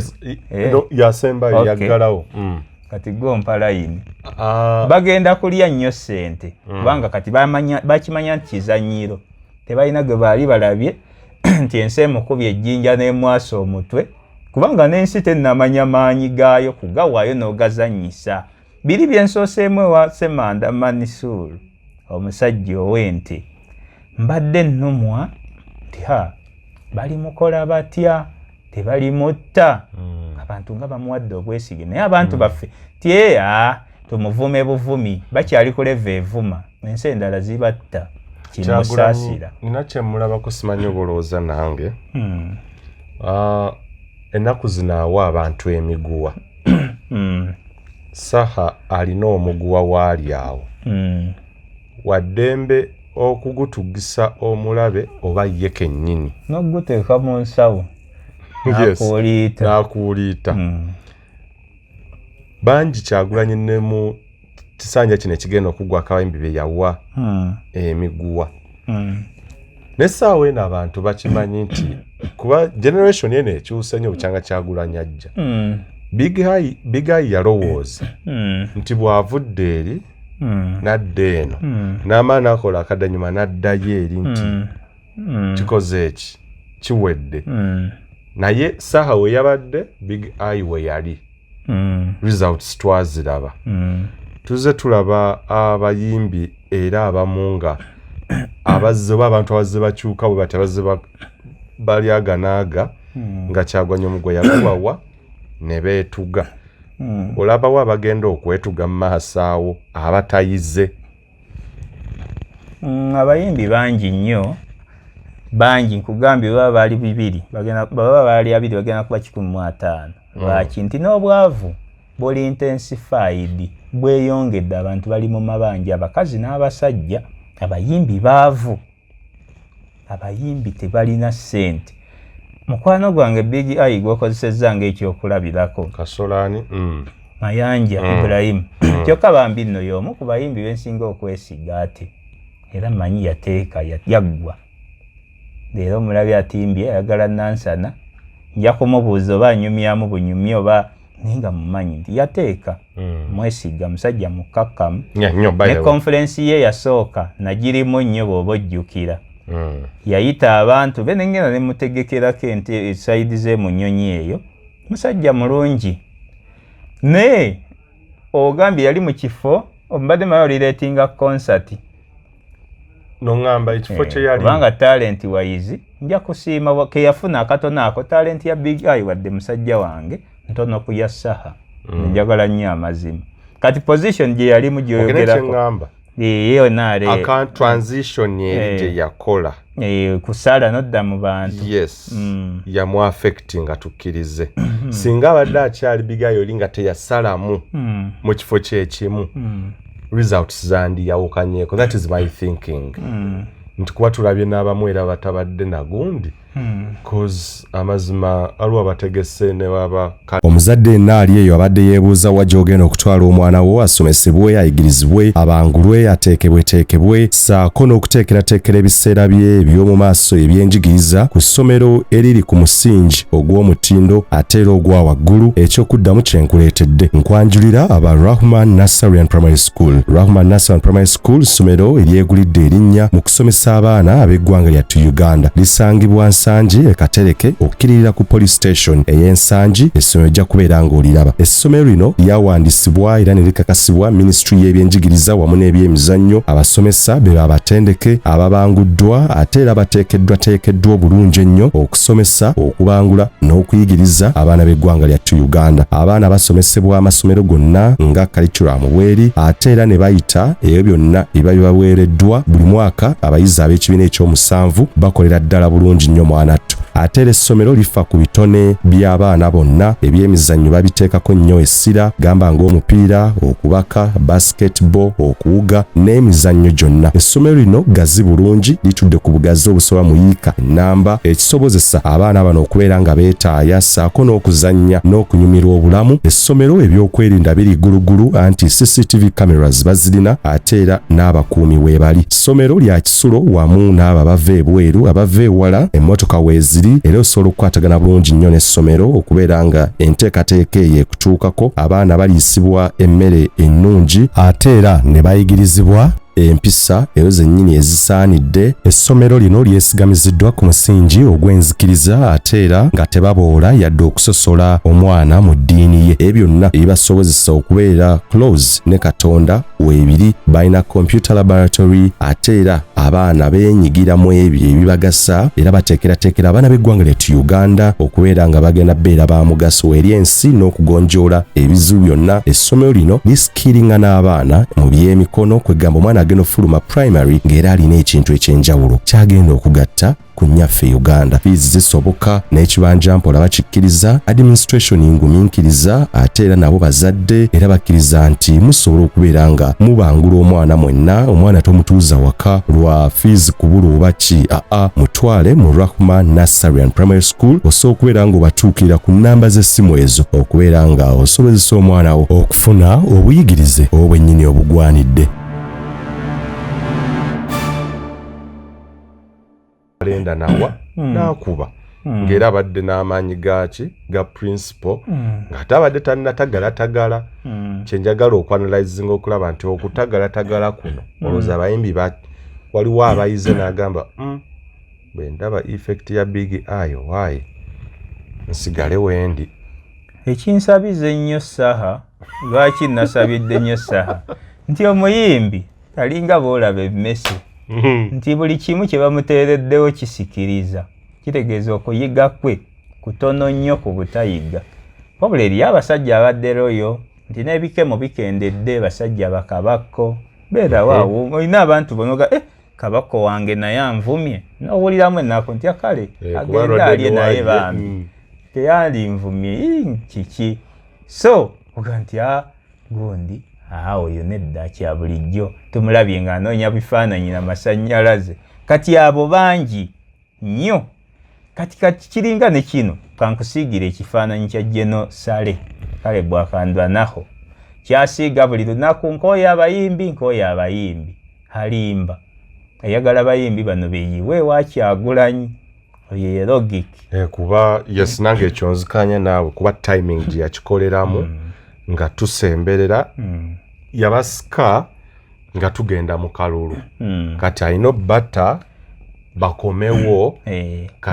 yasembayo yaggalawo. Kati gompa layini bagenda kulya nnyo ssente kubanga kati bakimanya nti kizanyiro tebalina gwe baali balabye nti ensi emukubye ejjinja n'emwasa omutwe kubanga n'ensi tennamanya maanyi gaayo kugawaayo n'ogazannyisa. Biri byensooseemu ewa Ssemanda Manisulu omusajja ow'ente mbadde nnumwa nti bali mukola batya tebalimutta. Abantu nga bamuwadde obwesige naye abantu baffe tumuvume buvumi bakyali ku leva evuma ensi endala zibatta kimusaasira. Nina kyemulabako simanyi obalowooza nange ennaku zino awa abantu emiguwa. Saha alina omuguwa waali awo waddembe okugutugisa omulabe oba ye kennyini n'oguteeka mu nsawo n'akuuliita. Bangi Kyagulanyi ne mu kisanja kino ekigenda okuggwako abayimbi be yawa emiguwa. N'essaawa eno abantu bakimanyi nti kuba generation eno ekyuse nnyo bukyanga Kyagulanyi ajja. Big Eye yalowooza nti bw'avudde eri n'adda eno n'amaani akola akaddanyuma n'addayo eri nti kikoze eki kiwedde. Naye saha we yabadde Big Eye we yali results twaziraba. Tuze tulaba abayimbi era abamu nga abazze abantu abazze bakyuka bwe bati abazze balyaganaaga nga Kyagulanyi omugwa yagubawa ne beetuga. olabawo abagenda okwetuga mu maaso awo abatayize. Abayimbi bangi nnyo, bangi nkugambye baba bali 2 baba bali 2 bagenda kuba 15. Lwaki nti n'obwavu buli intensified bweyongedde, abantu bali mu mabanja, abakazi n'abasajja. Abayimbi baavu, abayimbi tebalina ssente. Mukwano gwange Big Eye gwokozesezza ng'ekyokulabirako Kasolani Mayanja Ibrahim kyokka bambi nno y'omu ku bayimbi bensinga okwesiga ate era manyi yateeka yaggwa. Leero mulabi atimbye ayagala nansana, nja kumubuuza oba anyumyamu bunyumya oba ninga mumanyi nti yateeka. Mwesiga musajja mukakkamu. Ne conference ye yasooka nagirimu nnyo bw'oba ojjukira. Yayita abantu be nengena ne mutegekerako ente side ze mu nnyonyi eyo. Musajja mulungi. Ne ogambye yali mu kifo ombadde mayo relatinga concert. Nongamba ekifo kye yali. Kubanga talent wise nja kusiima ke yafuna akatono ako talent ya Big Eye wadde musajja wange ntono ku ya saha. Njagala nnyo amazima. Kati position gye yali mu gyoyogerako. Iyo nare account transition ye yakola kusala nodda mu bantu. Yes. Ya mu affecting atukirize. Singa abadde akyali Big Eye olinga teyasalamu mu kifo kye kimu. Results zandi yawukanyeko. That is my thinking. Nti kuba tulabye n'abamu era batabadde nagundi. Cause amazima aliwo abategese ne waba omuzadde naali eyo abadde yeebuuza wa gy'ogenda okutwala omwana wo asomesebwe, ayigirizibwe, abangulwe, ateekebweteekebwe, ssaako n'okuteekerateekera ebiseera bye eby'omu maaso ebyenjigiriza ku ssomero eriri ku musingi ogw'omutindo ate era ogwa waggulu. Ekyokuddamu kye nkuleetedde nkwanjulira aba Rahman Nasserian Primary School. Rahman Nasserian Primary School ssomero eryegulidde erinnya mu kusomesa abaana ab'eggwanga lyattu Uganda. Lisangibwa Nsangi ekatereke okukirira ku police station ey'Ensangi. Essomero ejja kubeera ng'oliraba. Essomero lino lyawandisibwa era ne likakasibwa Ministry y'ebyenjigiriza wamu n'ebyemizannyo. Abasomesa be babatendeke ababanguddwa ate era bateekeddwa obulungi ennyo okusomesa, okubangula n'okuyigiriza abaana b'eggwanga lyattu Uganda. Abaana basomesebwa amasomero gonna nga curriculum bweri ate era ne bayita ebyo byonna biba bibaweereddwa buli mwaka. Abayizi ab'ekibiina eky'omusanvu bakolera ddala bulungi nnyo mwanattu. Ate essomero lifa ku bitone by'abaana bonna. Ebyemizannyo babiteekako nnyo essira, gamba ng'omupiira, okubaka, basketball, okuwuga n'emizannyo gyonna. Essomero lino gazi bulungi, litudde ku bugazi obusoba mu yiika ennamba, ekisobozesa abaana bano okubeera nga beetaaya ssaako n'okuzannya n'okunyumirwa obulamu. Essomero ebyokwerinda biri gulugulu anti CCTV cameras bazirina ate era n'abakuumi weebali. Ssomero lya kisulo wamu n'abo abava ebweru, abava ewala emmotoka weeziri era osobola okukwatagana bulungi nnyo n'essomero okubeera nga enteekateeka eyo ekutuukako. Abaana baliisibwa emmere ennungi ate era ne bayigirizibwa empisa ezo zennyini ezisaanidde. Essomero lino lyesigamiziddwa ku musingi ogw'enzikiriza ate era nga tebaboola yadde okusosola omwana mu ddiini ye. Ebyo byonna ebibasobozesa okubeera close ne Katonda weebiri. Balina computer laboratory ate era abaana beenyigira mu ebyo ebibagasa era bateekerateekera abaana b'eggwanga lyattu Uganda okubeera nga bagenda beera ba mugaso eri ensi n'okugonjoola ebizibu byonna. Essomero lino liskiringa n'abaana mu by'emikono kwegamba omwana agenda ofuluma primary ng'era alina ekintu ekyenjawulo kyagenda okugatta ku nnyaffe Uganda. Fees zisoboka n'ekibanja mpola bakikkiriza, administration ngumiikiriza ate era nabo bazadde era bakkiriza nti musobola okubeera nga mubangula omwana mwenna. Omwana tomutuuza waka lwa fees kubula oba ki, mutwale mu Rahman Nasserian Primary School. Osobola okubeera nga obatuukira ku nnamba z'essimu ezo okubeera nga osobozesa omwana wo okufuna obuyigirize obwennyini obugwanidde. alenda nawa nakuba ngera abadde n'amaanyi gaaki ga principal ng'ate abadde tannatagalatagala. Kyenjagala okwanalizinga okulaba nti okutagalatagala kuno olowooza abayimbi waliwo abayize n'agamba bwe ndaba effect ya Big Eye waayi nsigale wendi. Ekinsabiza ennyo saha lwaki nasabidde nnyo saha nti omuyimbi alinga boolaba emmese nti buli kimu kye bamuteereddewo kisikiriza. Kitegeeza okuyiga kwe kutono nnyo ku butayiga. wabula eriyo abasajja abadde royo nti n'ebikemo bikendedde basajja bakabako beerawaawo olina abantu bonoga kabako wange naye anvumye n'owuliramu ennaku ntya kale agenda alye naye bambi teyali nvumye kiki so oga nti gundi oyo nedda kya bulijjo tumulabye ng'anoonya bifaananyi na masannyalaze kati abo bangi nnyo kati kiringa ne kino kankusiigira ekifaananyi kya General Sale kale bwakandwanaho kyasiiga buli lunaku nkooyo abayimbi alimba ayagala bayimbi bano beeyiwe ewa Kyagulanyi oyo ye logic kuba yes nange ekyo nzikanya naawe kuba timing gye yakikoleramu nga tusemberera yabasika nga tugenda mu kalulu kati alina batta bakomewo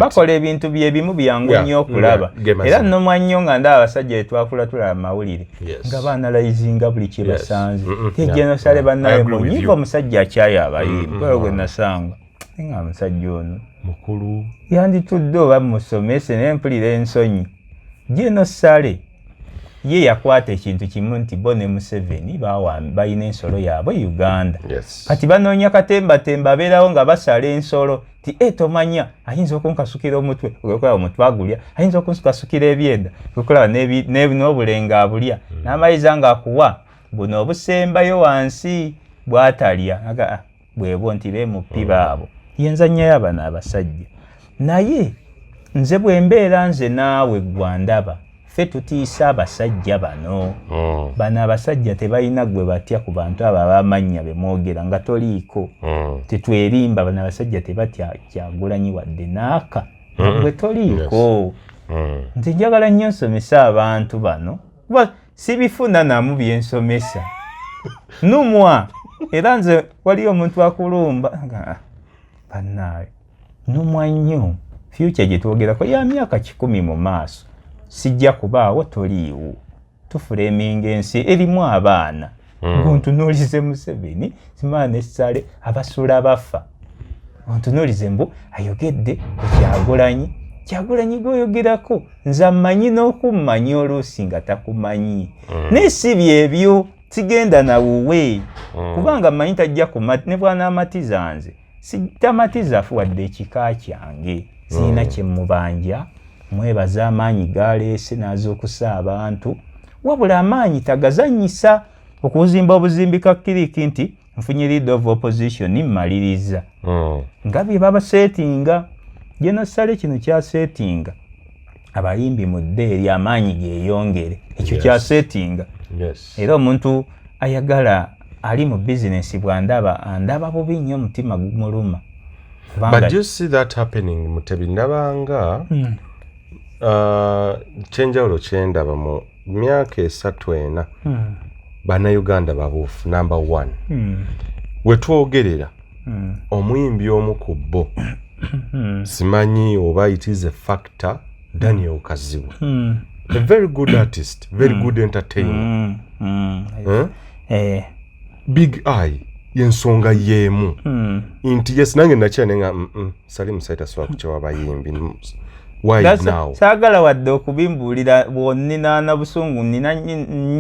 bakola ebintu byebimu byangu nnyo okulaba era nnomwa nnyo nga ndaba abasajja etwakula tulaba mawulire nga baanalayizinga buli kye basanze General Sale bannaye munyiva omusajja akyayo abayimbi oyo gwe nasanga nga omusajja ono mukulu yanditudde oba musomese naye mpulira ensonyi General Sale ye yakwata ekintu kimu nti bo ne Museveni balina ensolo yaabwe Uganda kati banoonya katembatemba abeerawo nga basala ensolo ti tomanya ayinza okunkasukira omutwe okulaba omutwe agulya ayinza okunkasukira ebyenda okulaba n'obulenga abulya n'amayiza ng'akuwa buno obusembayo wansi bwatalya bwebwo nti beemupiba abo yenzannyayo abano abasajja naye nze bwe mbeera nze naawe gwandaba ffe tutiisa abasajja bano bano abasajja tebalina gwe batya ku bantu abo abamannya bemwogera nga toliiko tetwerimba bano abasajja tebatya Kyagulanyi wadde naaka gwe toliiko nti njagala nnyo nsomesa abantu bano kuba sibifuna namu byensomesa numwa era nze waliyo omuntu akulumba bannaawe numwa nnyo future gye twogerako ya myaka 10 mu maaso sijja kubaawo toliiwo tufuleminga ensi erimu abaana guntunuulize Museveni simaane Sale abasula bafa ontunuulize mbu ayogedde ku Kyagulanyi goyogerako nze amanyi n'okummanya oluusi nga takumanyi naye si byebyo sigenda nawuwe kubanga manyi tajja ne bw'anaamatiza nze sitamatiza wadde ekika kyange sirina kye mubanja mwebaza amaanyi galeese naza okusa abantu wabula amaanyi tagazanyisa okuzimba obuzimbi kakiriki nti nfunye leader of opposition mmaliriza nga bye babasetinga General Sale kino kyasetinga abayimbi mudde eri amaanyi geeyongere ekyo kyasetinga era omuntu ayagala ali mu bizinesi bwandaba bubi nnyo omutima gumuluma but you see that happening Mutebi ndabanga kyenjawulo kyendaba mu myaka 3 bannayuganda babuufu number 1 wetwogerera omuyimbi omu ku bo simanyi oba it is a factor Daniel Kazibwe a very good artist very good entertainer big eye yensonga yemu nti yes nange nakyane nga sali musaita swa kuchowa bayimbi why now sagala wadde okubimbuulira bwonnina na busungu nina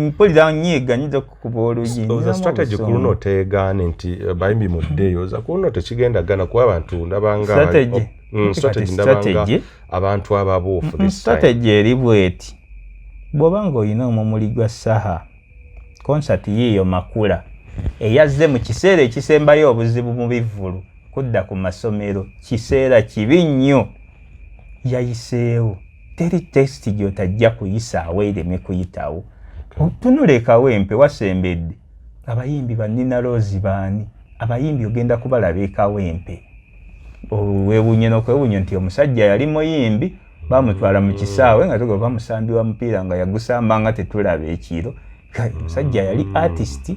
mpulira nyiga nyiza kukuba olugi oza strategy kuno oteegaane nti bayimbi mudde oza kuno tekigenda gana kuba abantu ndabanga strategy ndabanga abantu ababuufu this strategy eri bweti bw'obanga olina omumuli gwa saha concert yiyo makula eyazze mu kiseera ekisembayo obuzibu mu bivvulu kudda ku masomero kiseera kibi nnyo yayiseewo teri text gyotajja kuyisaawo ereme kuyitawo tunulekawo empe wasembedde abayimbi bannina loozi baani abayimbi ogenda kubalaba ekawempe weewunye n'okwewunya nti omusajja yali muyimbi bamutwala mu kisaawe nga tugo bamusambiwa mupiira nga yagusamba nga tetulaba ekiro omusajja yali artist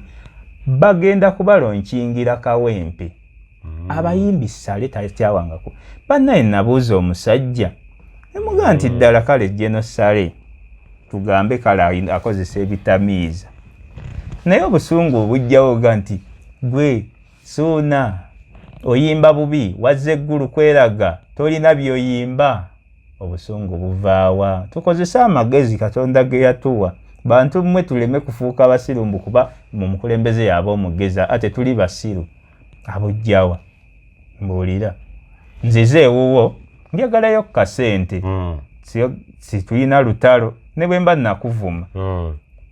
bagenda kubalonkingira kawempe abayimbi Sale tatyawangako bannaye nabuuza omusajja nemugaa nti ddala kale General Sale tugambe kale akozesa ebitamiiza naye obusungu obujjawo ga nti gwe suuna oyimba bubi wazze eggulu kweraga tolina byoyimba obusungu buvaawa tukozesa amagezi Katonda ge yatuwa bantu mmwe tuleme kufuuka basiru mbukuba mu mukulembeze yaba omugezi ate tuli basiru abujjawa mbuulira nzize ewuwo njagalayo kasente si tulina lutalo ne bwe mba nakuvuma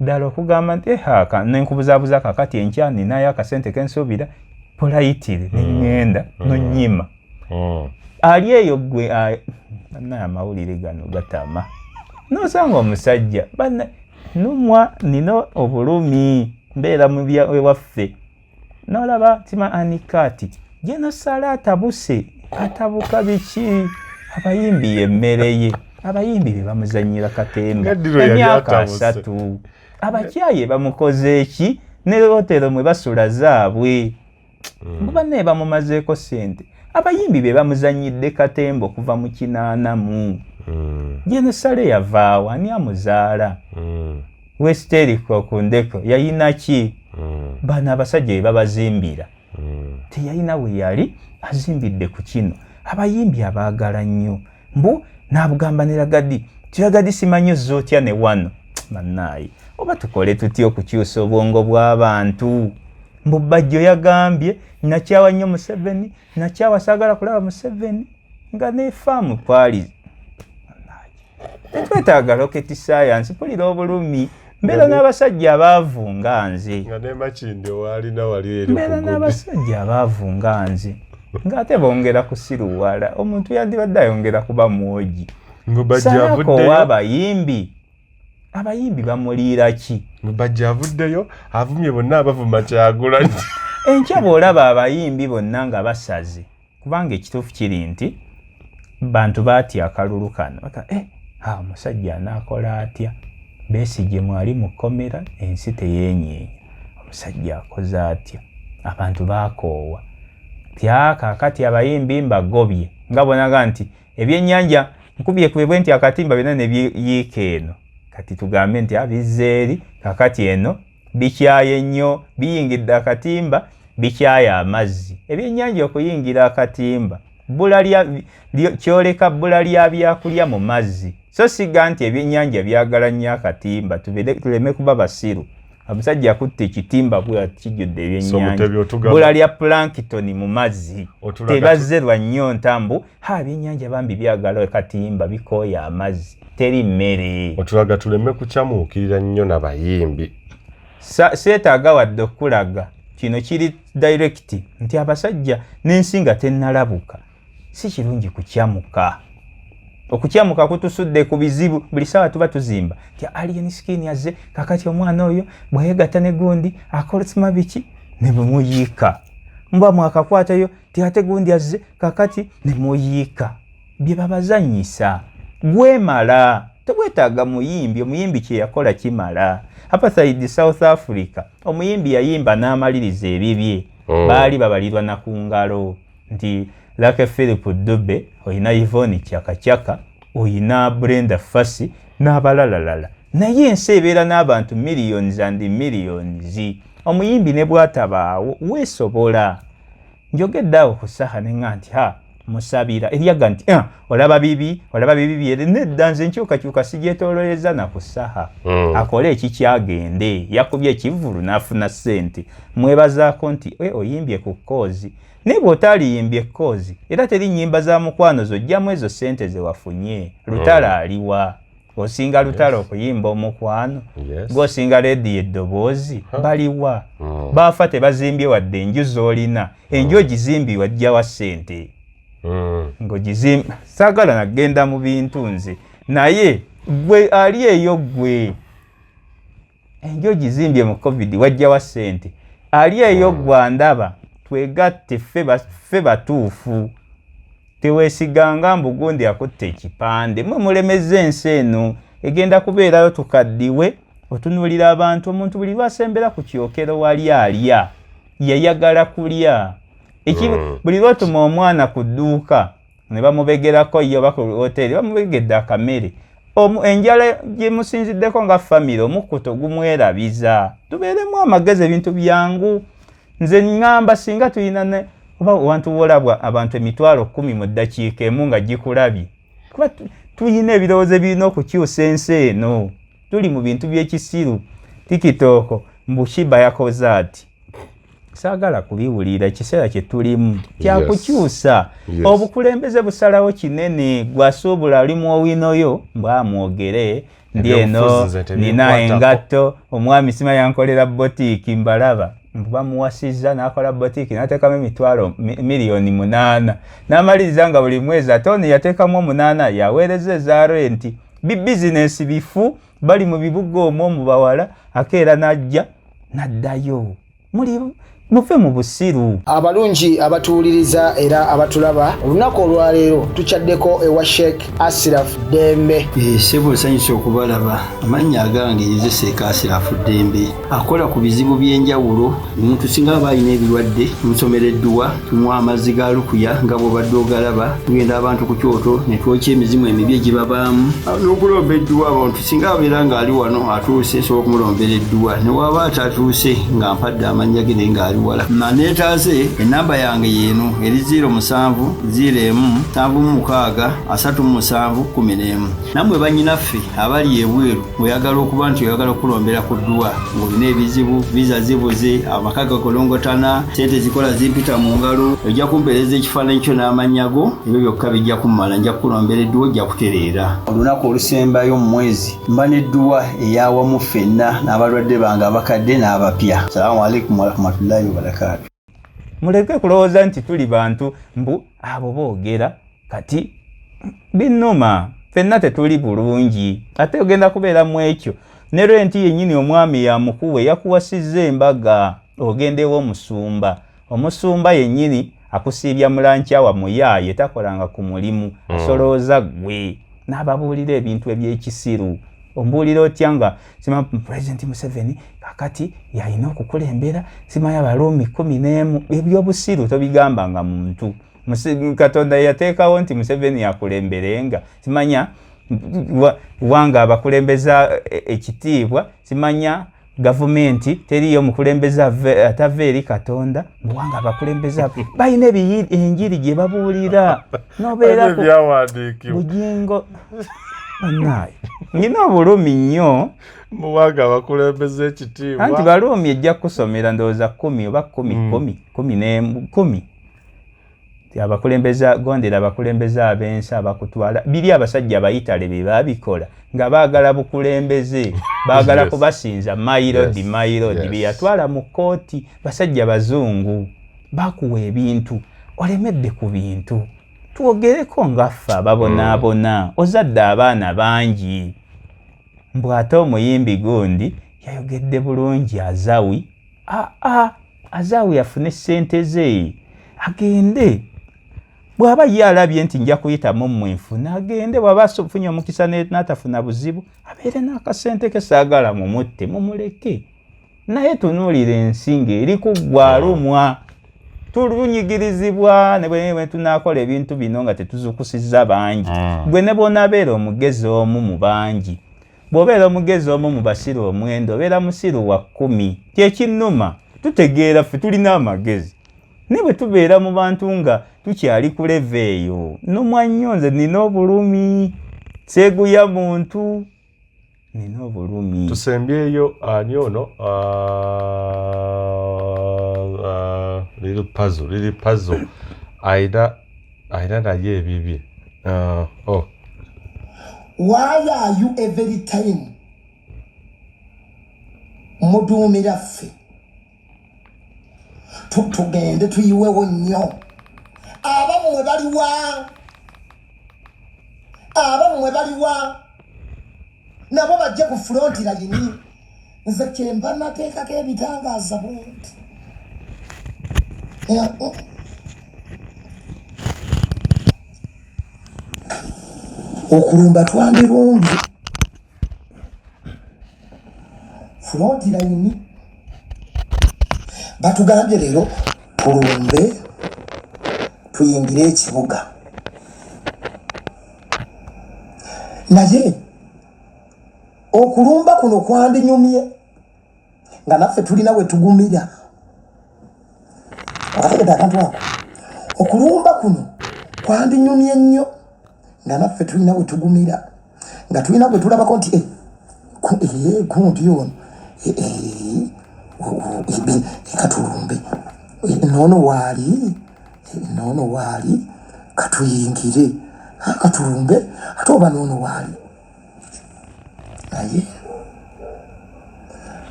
ddala okugamba nti haka nenkubuzaabuza kakati enkya ninayo akasente kensuubira polayitire neŋŋenda nonyima ali eyo gwe naye amawulire gano gatama nosanga omusajja numwa nino obulumi mbeera mu ewaffe nolaba tima anikati genosala atabuse atabuka biki abayimbi yemmere ye abayimbi be bamuzanyira katemba emyaka 3 abakyaye bamukoze eki ne hotelo mwe basula zaabwe mubane bamumazeeko sente abayimbi be bamuzanyidde katembo kuva mu kinaanamu genosale yavaawa ani amuzaala Westeri Kokundeko yayina ki bana abasajja babazimbira teyayina we yali azimbidde ku kino abayimbi abaagala nnyo mbu n'abugambanira gadi tuyagadi simanyo zootya ne wano mannayi oba tukole tutya okukyusa obwongo bw'abantu mbu Bajjo yagambye nakyawa nnyo Museveni nakyawa saagala kulaba Museveni nga neefaamu kwali tetwetaaga rocket science pulira obulumi mbeera n'abasajja abaavu nga nze nga ne Makinde waalina wali eri mbeera n'abasajja abaavu nga nze ng'ate bongera kusiruwala omuntu yandibadde ayongera kuba mwogi Bajjo avuddeyo abayimbi bamuliira ki Bajjo avuddeyo avumye bonna abavuma Kyagulanyi enkya bw'olaba abayimbi bonna nga basaze kubanga ekituufu kiri nti bantu baatya akalulu kano omusajja anaakola atya Besigye mwali mu kkomera ensi teyeenyeenya omusajja akoze atya abantu baakoowa kaakati abayimbi mbagobye nga bonaga nti ebyennyanja nkubye kubebwe nti akatimba byonna ne byiika eno kati tugambe nti bizzeeri kaakati eno bikyaye nnyo biyingidde akatimba bikyaye amazzi ebyennyanja okuyingira akatimba kyoleka bbula lya byakulya mu mazzi so siga nti ebyennyanja byagala nnyo akatimba tuleme kuba basiru omusajja akutte ekitimba bwe kijjudde ebyennyanja bbula lya plankton mu mazzi tebazze lwa nnyo ntambu ebyennyanja bambi byagala akatimba bikooya amazzi teri mmere otulaga tuleme kukyamuukirira nnyo n'abayimbi seetaaga wadde okulaga kino kiri direct nti abasajja n'ensi nga tennalabuka si kirungi kukyamuka okukyamuka kutusudde ku bizibu buli sawa tuba tuzimba ti alien skin yazze kakati omwana oyo bweyegatta ne gundi akolesima biki ne bumuyiika mba mwakakwatayo ti ate gundi yazze kakati ne muyiika bye babazanyisa gwemala tebwetaaga omuyimbi kye yakola kimala apartheid South Africa omuyimbi yayimba n'amaliriza ebibye baali babalirwa na ku ngalo nti Lake Philip Dube oyina Yvonne Chaka oyina Brenda Fassie n'abalalalala naye ensi ebeera n'abantu millions and millions omuyimbi ne bwatabaawo weesobola njogedde awo ku saha neŋŋa nti musabira eryaga nti olaba bibi byere nedda nze nkyukakyuka sigyetoololeza na ku saha akole ekikyagende yakubye ekivulu n'afuna ssente mwebazaako nti oyimbye ku kkoozi naye bw'otaliyimbye kkoozi era teri nnyimba za mukwano zojjamu ezo ssente ze wafunye lutalo aliwa osinga lutalo okuyimba omukwano gwosinga lediyo eddoboozi baliwa baafa tebazimbye wadde enju z'olina enju ogizimbye wajjawa ssente ng'ogizimba saagala nagenda mu bintu nze naye gwe ali eyo gwe enju ogizimbye mu covid wajjawa ssente ali eyo gwe ndaba twegatte ffe batuufu teweesiganga mbugundi akutte ekipande mwe mulemeza ensi eno egenda kubeerayo tukaddiwe otunuulira abantu omuntu buli lwasembera ku kyokero wali alya yayagala kulya buli lwotuma omwana ku dduuka ne bamubegerako yo oba ku hoteri bamubegedde akamere enjala gye musinziddeko nga famire omukkuto gumwerabiza tubeeremu amagezi ebintu byangu nze ngamba singa tulina oba wantu wolabwa abantu 10,000 mu ddakiika emu nga gikulabye kuba tuyina ebirowoozo birina okukyusa ensi eno. Tuli mu bintu by'ekisiru. TikTok Mbushiba yakoze ati saagala kubiwulira ekiseera kye tulimu kyakukyusa. Obukulembeze busalawo kinene gwasuubula oli mu owinoyo mbwamwogere ndi eno nina engatto omwami sima yankolera botiiki mbalaba bamuwasizza n'akola botiiki n'ateekamu emitwalo miliyoni 8 n'amaliriza nga buli mwezi atoni yateekamu 8 yaweereza eza renti bizinesi bifu bali mu bibuga omwo mu bawala akeera najja naddayo muve mu busiru. Abalungi abatuwuliriza era abatulaba olunaku olwaleero tukyaddeko ewa Sheikh Ashraf Dembe. Sebo sanyusa okubalaba amannya agange Seeka Ashraf Dembe akola ku bizibu by'enjawulo. Omuntu singa aba alina ebirwadde tumusomereddwa tumuwa amazzi ga lukuya nga bw'obadde ogalaba tugenda abantu ku kyoto ne twokya emizimu emibi egibabaamu n'okulomba edduwa. Abantu singa abeera ng'ali wano atuuse sobola okumulombera edduwa ne waba atatuuse nga mpadde amannya ge naye ng'ali wala. Naneetaase ennamba yange yeeno eri 0701763711. Nammwe bannyinaffe abali ebweru oyagala okuba nti oyagala okulombera ku dduwa ng'olina ebizibu viza zibuze amaka gakolongotana sente zikola zimpita mu ngalo ojja kumpeereza ekifaananyi kyo n'amannya go ebyo byokka bijja kummala nja kukulombera edduwa ojja kutereera. Olunaku olusembayo mu mwezi mba n'edduwa ey'awamu ffenna n'abalwadde bange abakadde n'abapya. Salaamu alaikum warahmatullahi wabarakatuh. Muleke kulowooza nti tuli bantu mbu abo boogera kati binnuma ffenna tetuli bulungi ate ogenda kubeera mu ekyo ne renti yennyini omwami yamukuwe yakuwasizza embaga ogendewo omusumba yennyini akusiibya mulankyawa muyaaye takolanga ku mulimu asolooza gwe n'ababuulira ebintu eby'ekisiru. Ombuulira otya nga sima President Museveni kakati yalina okukulembera simanya Abaruumi 11 ebyobusiru tobigambanga muntu. Katonda yateekawo nti Museveni yakulemberenga simanya wanga abakulembeza ekitiibwa simanya gavumenti teriyo mukulembeza atava eri Katonda wanga abakulembeza balina enjiri gye babuulira nobeera ku bugingo. Anayi nina obulumi nnyo muwaga abakulembeze ekitiibwa anti Baruumi ejja kusomera ndowooza 10 oba 10 abakulembeza gondera abakulembeze ab'ensi abakutwala biri abasajja abayitale be babikola nga baagala bukulembeze baagala kubasinza mailodi bye yatwala mu kooti basajja bazungu bakuwa ebintu olemedde ku bintu. Twogereko ngaffe ababonaabona ozadde abaana bangi mbw ate omuyimbi gundi yayogedde bulungi Azawi Azawi afune ssente ze agende bw'aba ye alabye nti nja kuyitamu mwenfuna agende bw'aba afunye omukisa n'atafuna buzibu abeere n'akasente ke saagala mumutte mumuleke naye tunuulira ensinga eri ku gwalumwa tulunyigirizibwa ne bwe tunaakola ebintu bino nga tetuzukusizza bangi. Gwe ne bw'onaabeera omugezi omu mu bangi bw'obeera omugezi omu mu basiru omwenda obeera musiru wa 10 kyekinnuma tutegeera ffe tulina amagezi ne bwe tubeera mu bantu nga tukyali ku leve eyo nnumwa nnyo nze nina obulumi seeguya muntu nina obulumi. Tusembyeyo ani ono lili puzzle aina naye ebibye. Why are you every time muduumira ffe tugende tuyiwewo nnyo abammwe baliwa nabo bajje ku fronti layini nze kyemba nateekako ebitangaaza bwenti okulumba twandirumbye fronti layini batugambye leero tulumbe tuyingire ekibuga naye okulumba kuno kwandinyumye nga naffe tulina we tugumira akategeta akantu ako okulumba kuno kwandinyumye nnyo nga naffe tulina we tugumira nga tulina gwe tulabako nti kunti ono katulumbe noono waali katuyingire katulumbe ate oba noono waali aye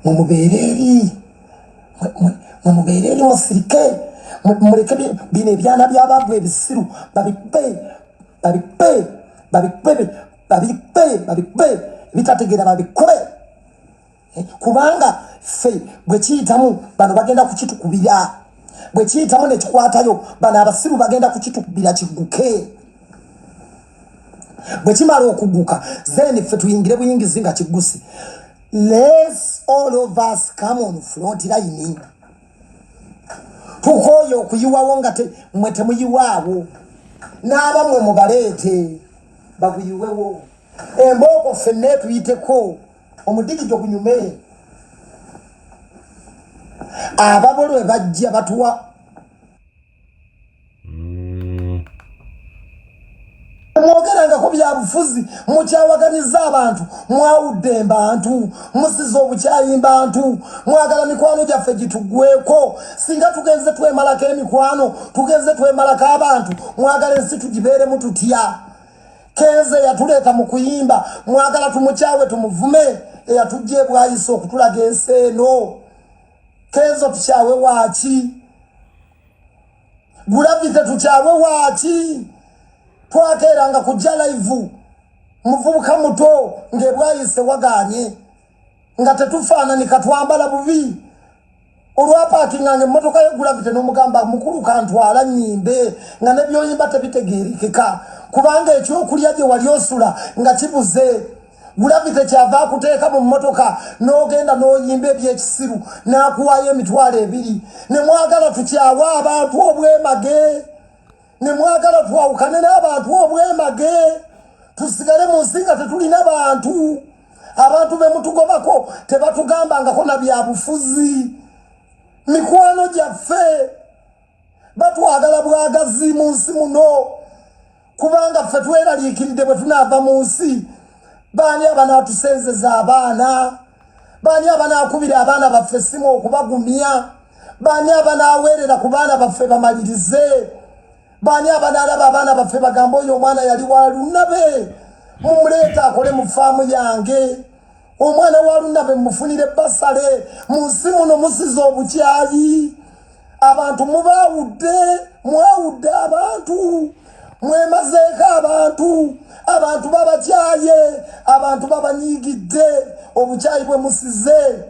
mumubeere eri musirike muleke bino ebyana by'abantu ebisiru babikube bitategeera babikube kubanga ffe bwe kiyitamu bano bagenda kukitukubira bwe kiyitamu ne kikwatayo bano abasiru bagenda kukitukubira kigguke bwe kimala okugguka then ffe tuyingire buyingizi nga kigguse. Let's all of us come on front line. Tukoyo okuyiwawo nga mwe temuyiwaawo n'abamwe mubaleete bakuyiwewo embooko ffenna tuyiteko omudigito gunyume ababolwe bajja batuwa mwogerangako byabufuzi mukyawaganiza abantu mwawudde mbantu musiza obukyayi mbantu mwagala mikwano gyaffe gituggweko singa tugenze twemalako emikwano tugenze twemalako abantu mwagala ensi tugibeeremu tutya Kenze yatuleeta mu kuyimba mwagala tumukyawe tumuvume eyatujja ebwayisa okutulaga ensi eno Kenzo tukyawe waaki Gulavite tukyawe waaki twakeeranga kujja live muvubuka muto ngebwayise waganye nga tetufaananika twambala bubi olwapaakingange emmotoka ye Gulavite n'omugamba mukulu kantwala nnyimbe nga nebyoyimba tebitegeerekeka kubanga ekyokulya gye wali osula nga kibuze Gulavite kyava akuteeka mu mmotoka n'ogenda n'oyimba ebyekisiru n'akuwaayo emitwalo 2 ne mwagala tukyawa abantu obwemage ne mwagala twawukane n'abantu obwemage tusigale mu nsi nga tetulina bantu be mutugobako tebatugambangako na byabufuzi mikwano gyaffe batwagala bwagazi mu nsi muno kubanga ffe tweraliikiridde bwe tunaava mu nsi baani abanaatusenzeza abaana baani abanaakubira abaana baffe essimu okubagumya baani abanaaweerera ku baana baffe bamalirize baani abanaalaba abaana baffe bagamba oyo omwana yali wa Lunabe mumuleeta akole mu faamu yange omwana wa Lunabe mumufunire basale mu nsi muno musiza obukyayi abantu mwawudde abantu mwemazeeko abantu babakyaye abantu babanyiigidde obukyayi bwe musize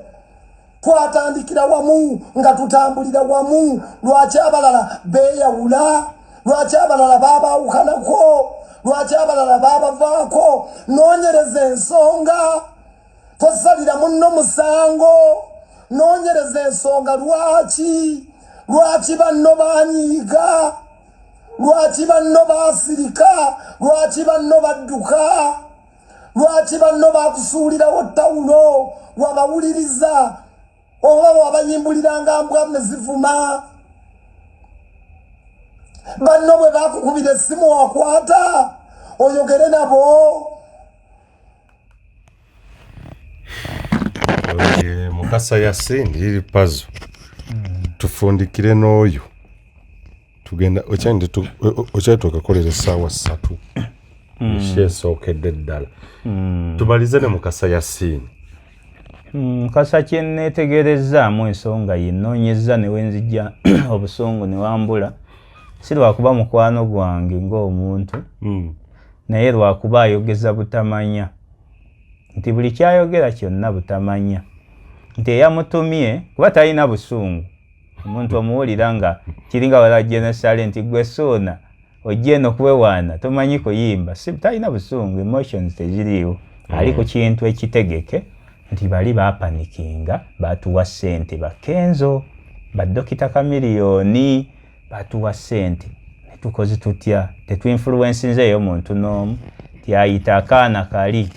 twatandikira wamu nga tutambulira wamu lwaki abalala beeyawula lwaki abalala baabawukanako lwaki abalala baabavaako noonyereza ensonga tosalira munno musango noonyereza ensonga lwaki banno baanyiiga lwaki banno baasirika lwaki banno badduka lwaki banno baakusuulirawo ttawulo wabawuliriza oba wabayimbuliranga mbwa mezivuma banno bwe baakukubira essimu wakwata oyogere nabo. Mukasa Yasini iri pazo tufundikire n'oyo tugenda okyatuuka kolera essaawa 3 esookedde ddala tubalize ne Mukasa Yasini. Mukasa kye neetegerezaamu ensonga ye nnoonyeza ne wenzijja obusungu ne wambula si lwakuba mukwano gwange ng'omuntu naye lwakuba ayogeza butamanya nti buli kyayogera kyonna butamanya nti eyamutumye kuba talina busungu omuntu omuwulira nga kiringa wala jenesale nti gwe soona ojja eno kwewaana tomanyi kuyimba si talina busungu emotions teziriiwo ali ku kintu ekitegeke nti bali bapanikinga batuwa ssente bakenzo badokita kamiliyoni batuwa ssente netukoze tutya tetuinfluensinzeeyo muntu n'omu tyayita akaana kali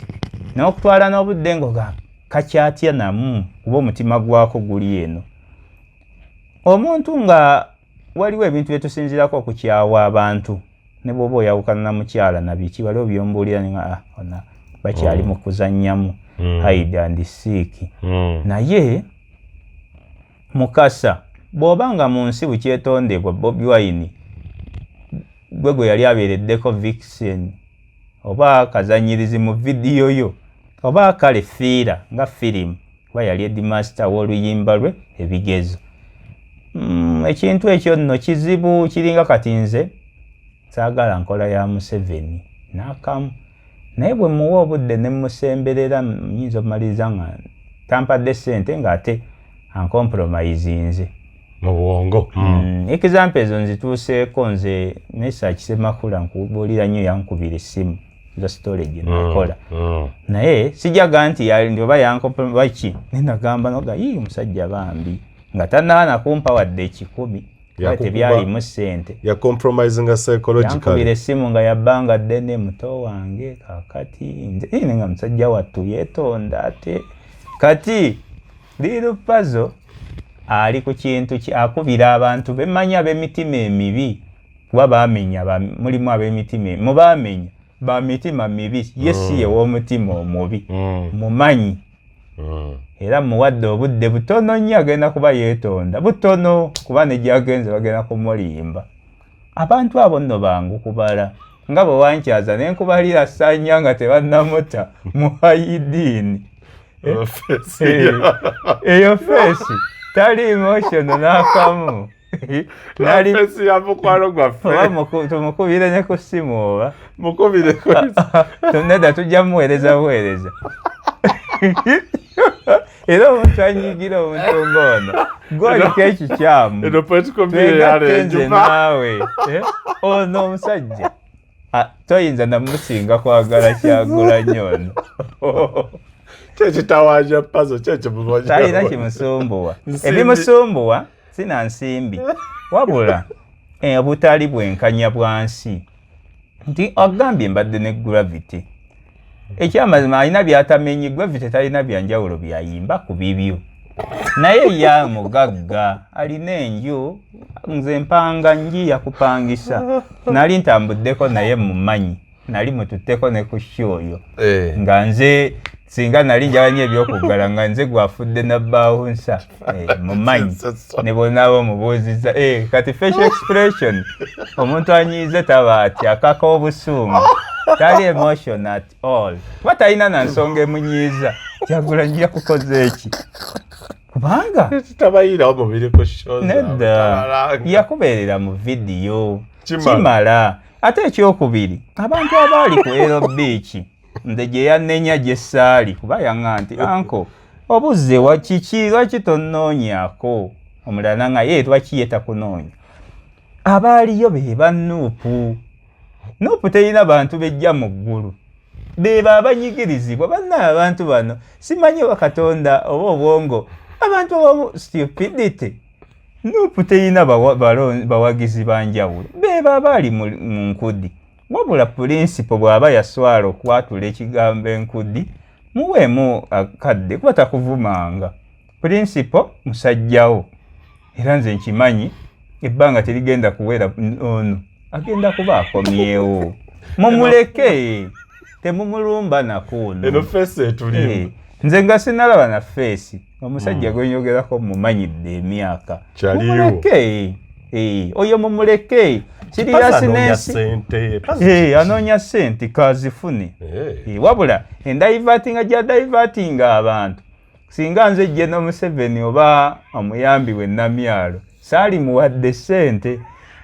n'okutwala n'obudde ngo kakyatya namu kuba omutima gwako guli eno omuntu nga waliwo ebintu byetusinzirako okukyawa abantu ne bwoba oyawukana na mukyala nabiki waliwo byombuulira nga ona bakyali mu kuzannyamu hide and seek naye mukasa bw'oba nga mu nsi bukyetondebwa Bobi Wine gwe yali abeereddeko vixen oba kazanyirizi mu vidiyo yo oba kale fiira nga firimu kuba yali edimaster w'oluyimba lwe ebigezo ekintu ekyo nno kizibu kiringa kati nze saagala nkola ya Museveni n'akamu naye bwe muwa obudde ne musemberera nyinza omaliriza nga tampadde ssente ng'ate ancompromise nze mu bwongo example ezo nzituuseeko nze Mesa Kisemakula nkubuulira nnyo yankubira essimu za storage nakola naye sijaga nti oba yankopaki nenagamba noga musajja bambi nga tanaana kumpa wadde 10 tebyalimu ssente ya compromise nga psychological yankubira essimu nga yabbanga ddene muto wange kakati nze nga musajja wattu yeetonda ate kati Lil Puzzle ali ku kintu akubira abantu bemanya ab'emitima emibi kuba baamenya mulimu ab'emitima mubaamenya ba mitima mibi yesi w'omutima omubi mumanyi era muwadde obudde butono nnyo agenda kuba yeetonda butono kuba ne gyagenze bagenda kumulimba abantu abo nno bangu kubala nga bwe wankyaza ne nkubalira ssanya nga tebannamuta mu hayidiini eyo feesi tali emotional n'akamu nali fesi ya mukwano gwaffe tumukubire ne ku ssimu oba mukubire nedda tujja muweereza buweereza era omuntu anyigira omuntu ng'ono gw'oliko ekikyamu eno political mbiri twegatenze naawe ono omusajja toyinza namusinga kwagala Kyagulanyi ono kyekitawaanya Puzzle kyekyo talina kimusumbuwa ebimusumbuwa sina nsimbi wabula obutali bwenkanya bwansi nti ogambye mbadde ne gravity ekyamazima alina byatamenyi gravity talina byanjawulo byayimba ku bibyo naye ya mugagga alina enju nze mpanga njiya kupangisa nali ntambuddeko naye mumanyi nali mututteko ne ku shoyo nga nze singa nali njaganya ebyokugala nga nze gwafudde nabbaawo nsa mumanyi ne bonaabo mubuuziza kati facial expression omuntu anyiize taba ati akaka obusuumu tali emotion at all kuba talina na nsonga emunyiiza Kyagulanyi yakukoze eki kubanga tabayirawo mubiri ku show nedda yakubeerera mu vidiyo kimala ate ekyokubiri abantu abaali ku Ero Beach nze gye yannenya gye ssaali kuba yaŋŋa nti anko obuzze wakiki lwaki tonnoonyako omulala nga ye lwaki yetakunoonya abaaliyo be bannuupu nuupu terina bantu bejja mu ggulu beba abanyigirizibwa banna abantu bano simanyi wa Katonda oba obwongo abantu abamu stupidity nuupu terina bawagizi banjawulo beba abaali mu nkudi wabula pulinsipo bw'aba yaswala okwatula ekigambo enkudi muweemu akadde kuba takuvumanga pulinsipo musajjawo era nze nkimanyi ebbanga terigenda kuwera ono agenda kuba akomyewo mumuleke temumulumba nakuno eno feesi etulimu nze nga sinalaba na feesi omusajja gwenyogerako mumanyidde emyaka mumuleke oyo mumuleke anoonya ssente kazifune wabula endaivatinga gyadaivatinga abantu singa nze jje n'Omuseveni oba omuyambi we Namyalo saali muwadde ssente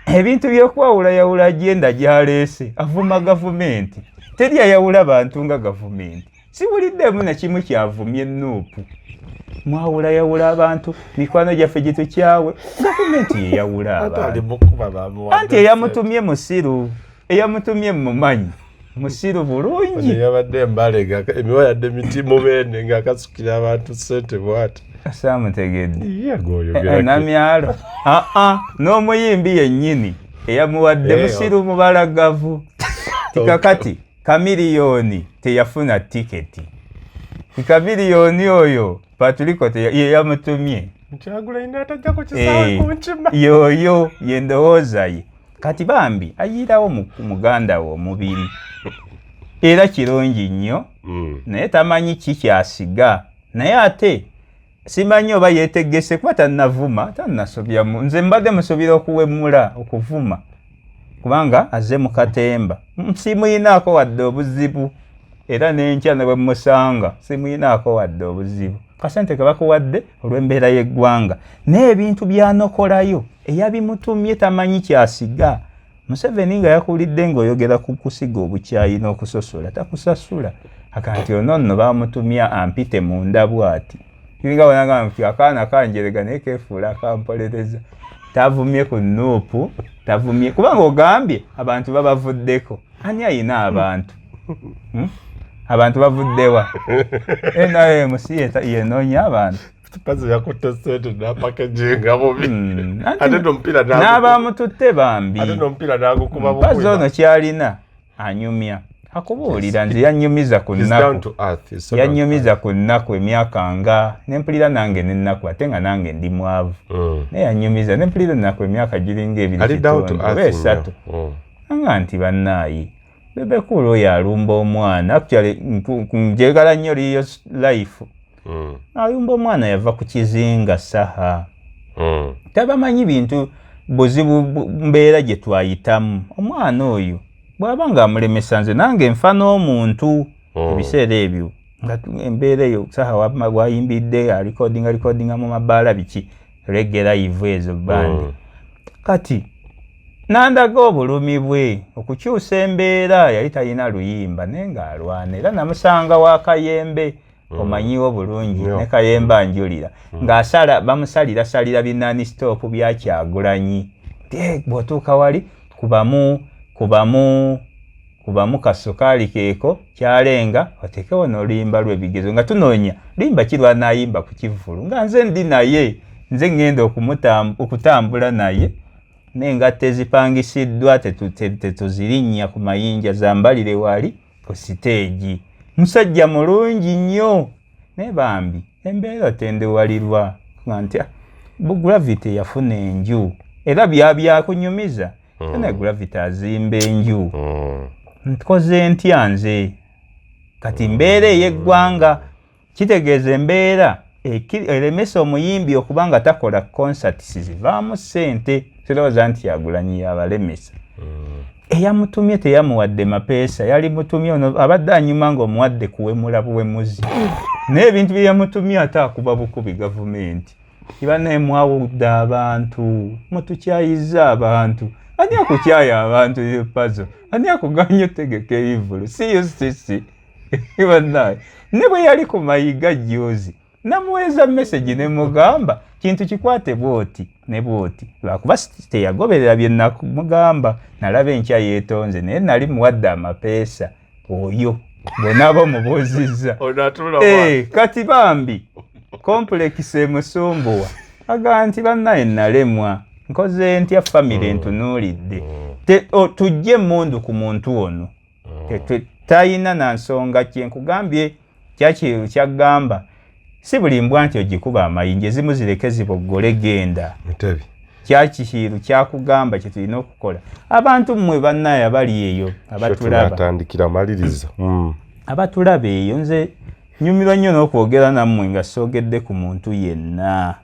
ebintu by'okwawulayawula agenda gyaleese avuma gavumenti teri ayawula bantu nga gavumenti sibuliddemu na kimu kyavumye Nuupu mwawulayawula abantu mikwano gyaffe gye tukyawe gavumenti yeyawula abantu anti eyamutumye musiru eyamutumye mumanyi musiru bulungi yabadde embalega emiwa yadde mitimu bene ng'akasukira abantu ssente bwati saamutegedde Namyalo n'omuyimbi yennyini eyamuwadde musiru mubalagavu tikakati Kamiliyoni teyafuna tiketi Kamiliyoni oyo Patuliko ye yamutumye Kyagulanyi atajja ku kisaawe ku nkima. Yoyo yendowooza ye. Kati bambi ayiirawo muganda wo omubiri. Era kirungi nnyo naye tamanyi kikyasiga. Naye ate simanyi oba yeetegese kuba tannavuma tannasobya nze mbadde musobira okuwemula okuvuma kubanga azze mu katemba simuyinaako wadde obuzibu era n'enkya ne bwe musanga simuyinaako wadde obuzibu kasente ke bakuwadde olw'embeera y'eggwanga n'ebintu byanokolayo eyabimutumye tamanyi kyasiga. Museveni nga yakulidde ng'oyogera ku kusiga obukyayi n'okusosola takusasula akanti ono nno bamutumya ampite munda bw'ati kinga wananga nti akaana kanjerega naye keefuula akampolereza tavumye ku nuupu tavumye kubanga ogambye abantu babavuddeko ani ayina abantu abantu bavuddewa naye musi yenoonya abantu Pazi yakutte sente n'apackaging bubi. Ate n'omupiira n'abamututte bambi. Ate n'omupiira n'agukuba bukuba. Pazi ono kyalina anyumya. Akubuulira nze yannyumiza ku nnaku. Yannyumiza ku nnaku emyaka nga n'empulira nange n'ennaku ate nga nange ndi mwavu. Naye yannyumiza n'empulira ennaku emyaka giringa ebiri esatu. Nga nti bannaayi. Bebe Cool oyo alumba omwana. Actually njagala nnyo Liyo Life. Ayumba omwana yava ku kizinga saha. Tabamanyi bintu buzibu mbeera gye twayitamu. Omwana oyo bw'aba ng'amulemesa nze nange nfa n'omuntu ebiseera ebyo nga embeera eyo saha wayimbidde alikodinga mu mabaala biki reggae live ezo bandi. Kati nandaga obulumi bwe okukyusa embeera yali talina luyimba naye ng'alwana era namusanga wa Kayembe omanyiwo bulungi ne Kayembe anjulira ng'asala bamusalira binani stop bya Kyagulanyi bw'otuuka wali kubamu kasukali keeko kyalenga otekewo n'oluyimba lw'ebigezo nga tunoonya luyimba kirwa n'ayimba ku kivulu nga nze ndi naye nze ngenda okutambula naye n'engatte ezipangisiddwa tetuzirinnya ku mayinja zambalire wali ku siteegi. Musajja mulungi nnyo naye bambi embeera tendewalirwa nti Gravity yafuna enju era byakunyumiza ne Gravity azimba enju nkoze ntya nze kati mbeera ey'eggwanga kitegeeza embeera eremesa omuyimbi okubanga takola concerts zivaamu ssente kirowooza nti Kyagulanyi yabalemesa eyamutumye teyamuwadde mapeesa yali mutumye ono abadde anyuma ng'omuwadde kuwemula buwemuzi n'ebintu bye yamutumye ate akuba bukubi gavumenti iba naye mwawudde abantu mutukyayiza abantu ani akukyaya abantu epazo ani akuganya otegeka ebivulu CUCC iba naye ne bwe yali ku mayiga joozi namuweza message ne mugamba kintu kikwate bwoti ne bwoti lwakuba teyagoberera bye namugamba nalaba enkya yeetonze naye nali muwadde amapeesa oyo bwenaaba mubuuzizza kati bambi complex emusumbuwa aga nti bannaye nalemwa nkoze ntya famire ntunuulidde tujje emmundu ku muntu ono tayina na nsonga kyenkugambye kyaggamba si buli mbwa nti ogikuba amayinja ezimu zireke ziboggole genda kyakihiiru kyakugamba kye tulina okukola abantu mmwe bannaye abali eyo abatulaba eyo nze nyumirwa nnyo n'okwogera nammwe nga soogedde ku muntu yenna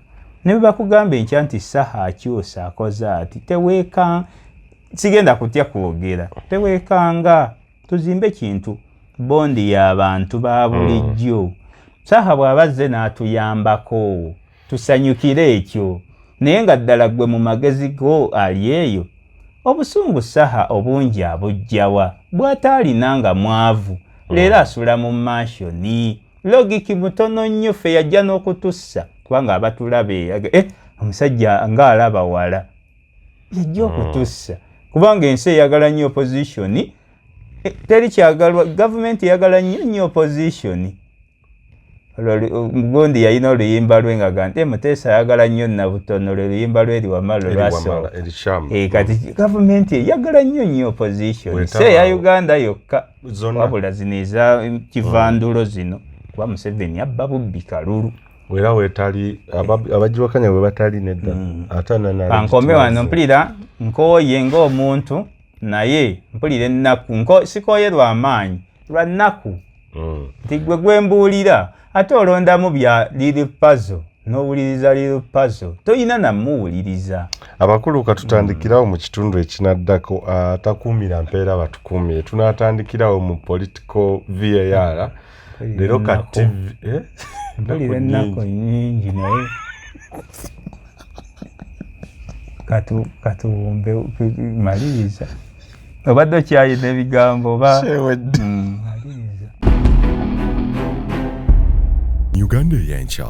ne bwe bakugamba enkya nti saha akyusa akoze ati teweeka sigenda kutya kwogera teweekanga tuzimbe kintu bondi y'abantu ba bulijjo saha bw'abazze n'atuyambako tusanyukire ekyo naye nga ddala gwe mu magezi go ali eyo obusungu saha obungi abujjawa bw'ataalina nga mwavu leero asula mu mansioni logiki mutono nnyo ffe yajja n'okutussa kubanga abatulabe omusajja ng'alaba wala yajja okutussa kubanga ensi eyagala nnyo opozitioni teri kyagalwa gavumenti eyagala nnyo opozitioni Mugondi yalina oluyimba lwe nga gante Muteesa ayagala nnyo Nabutono oluyimba lwe Liwamala lwaso kati gavumenti eyagala nnyo opposition ya Uganda yokka wabula zino eza kivandulo zino kuba Museveni abba bubbi kalulu wera wetali abajiwakanya we batali nedda atana na kankome wano mpulira nkoye ng'omuntu naye mpulira ennaku sikoye lwa maanyi lwa nnaku nti gwe gwembuulira ate olondamu bya liri puzzle n'owuliriza liri puzzle toyina namuwuliriza. Abakulu katutandikirawo mu kitundu ekinaddako atakuumira mpeera batukuumire tunatandikirawo mu political VAR leero kati mpulira ennaku nyingi naye katuwumbe maliriza obadde okyayina ebigambo maliriza. Uganda y'enkya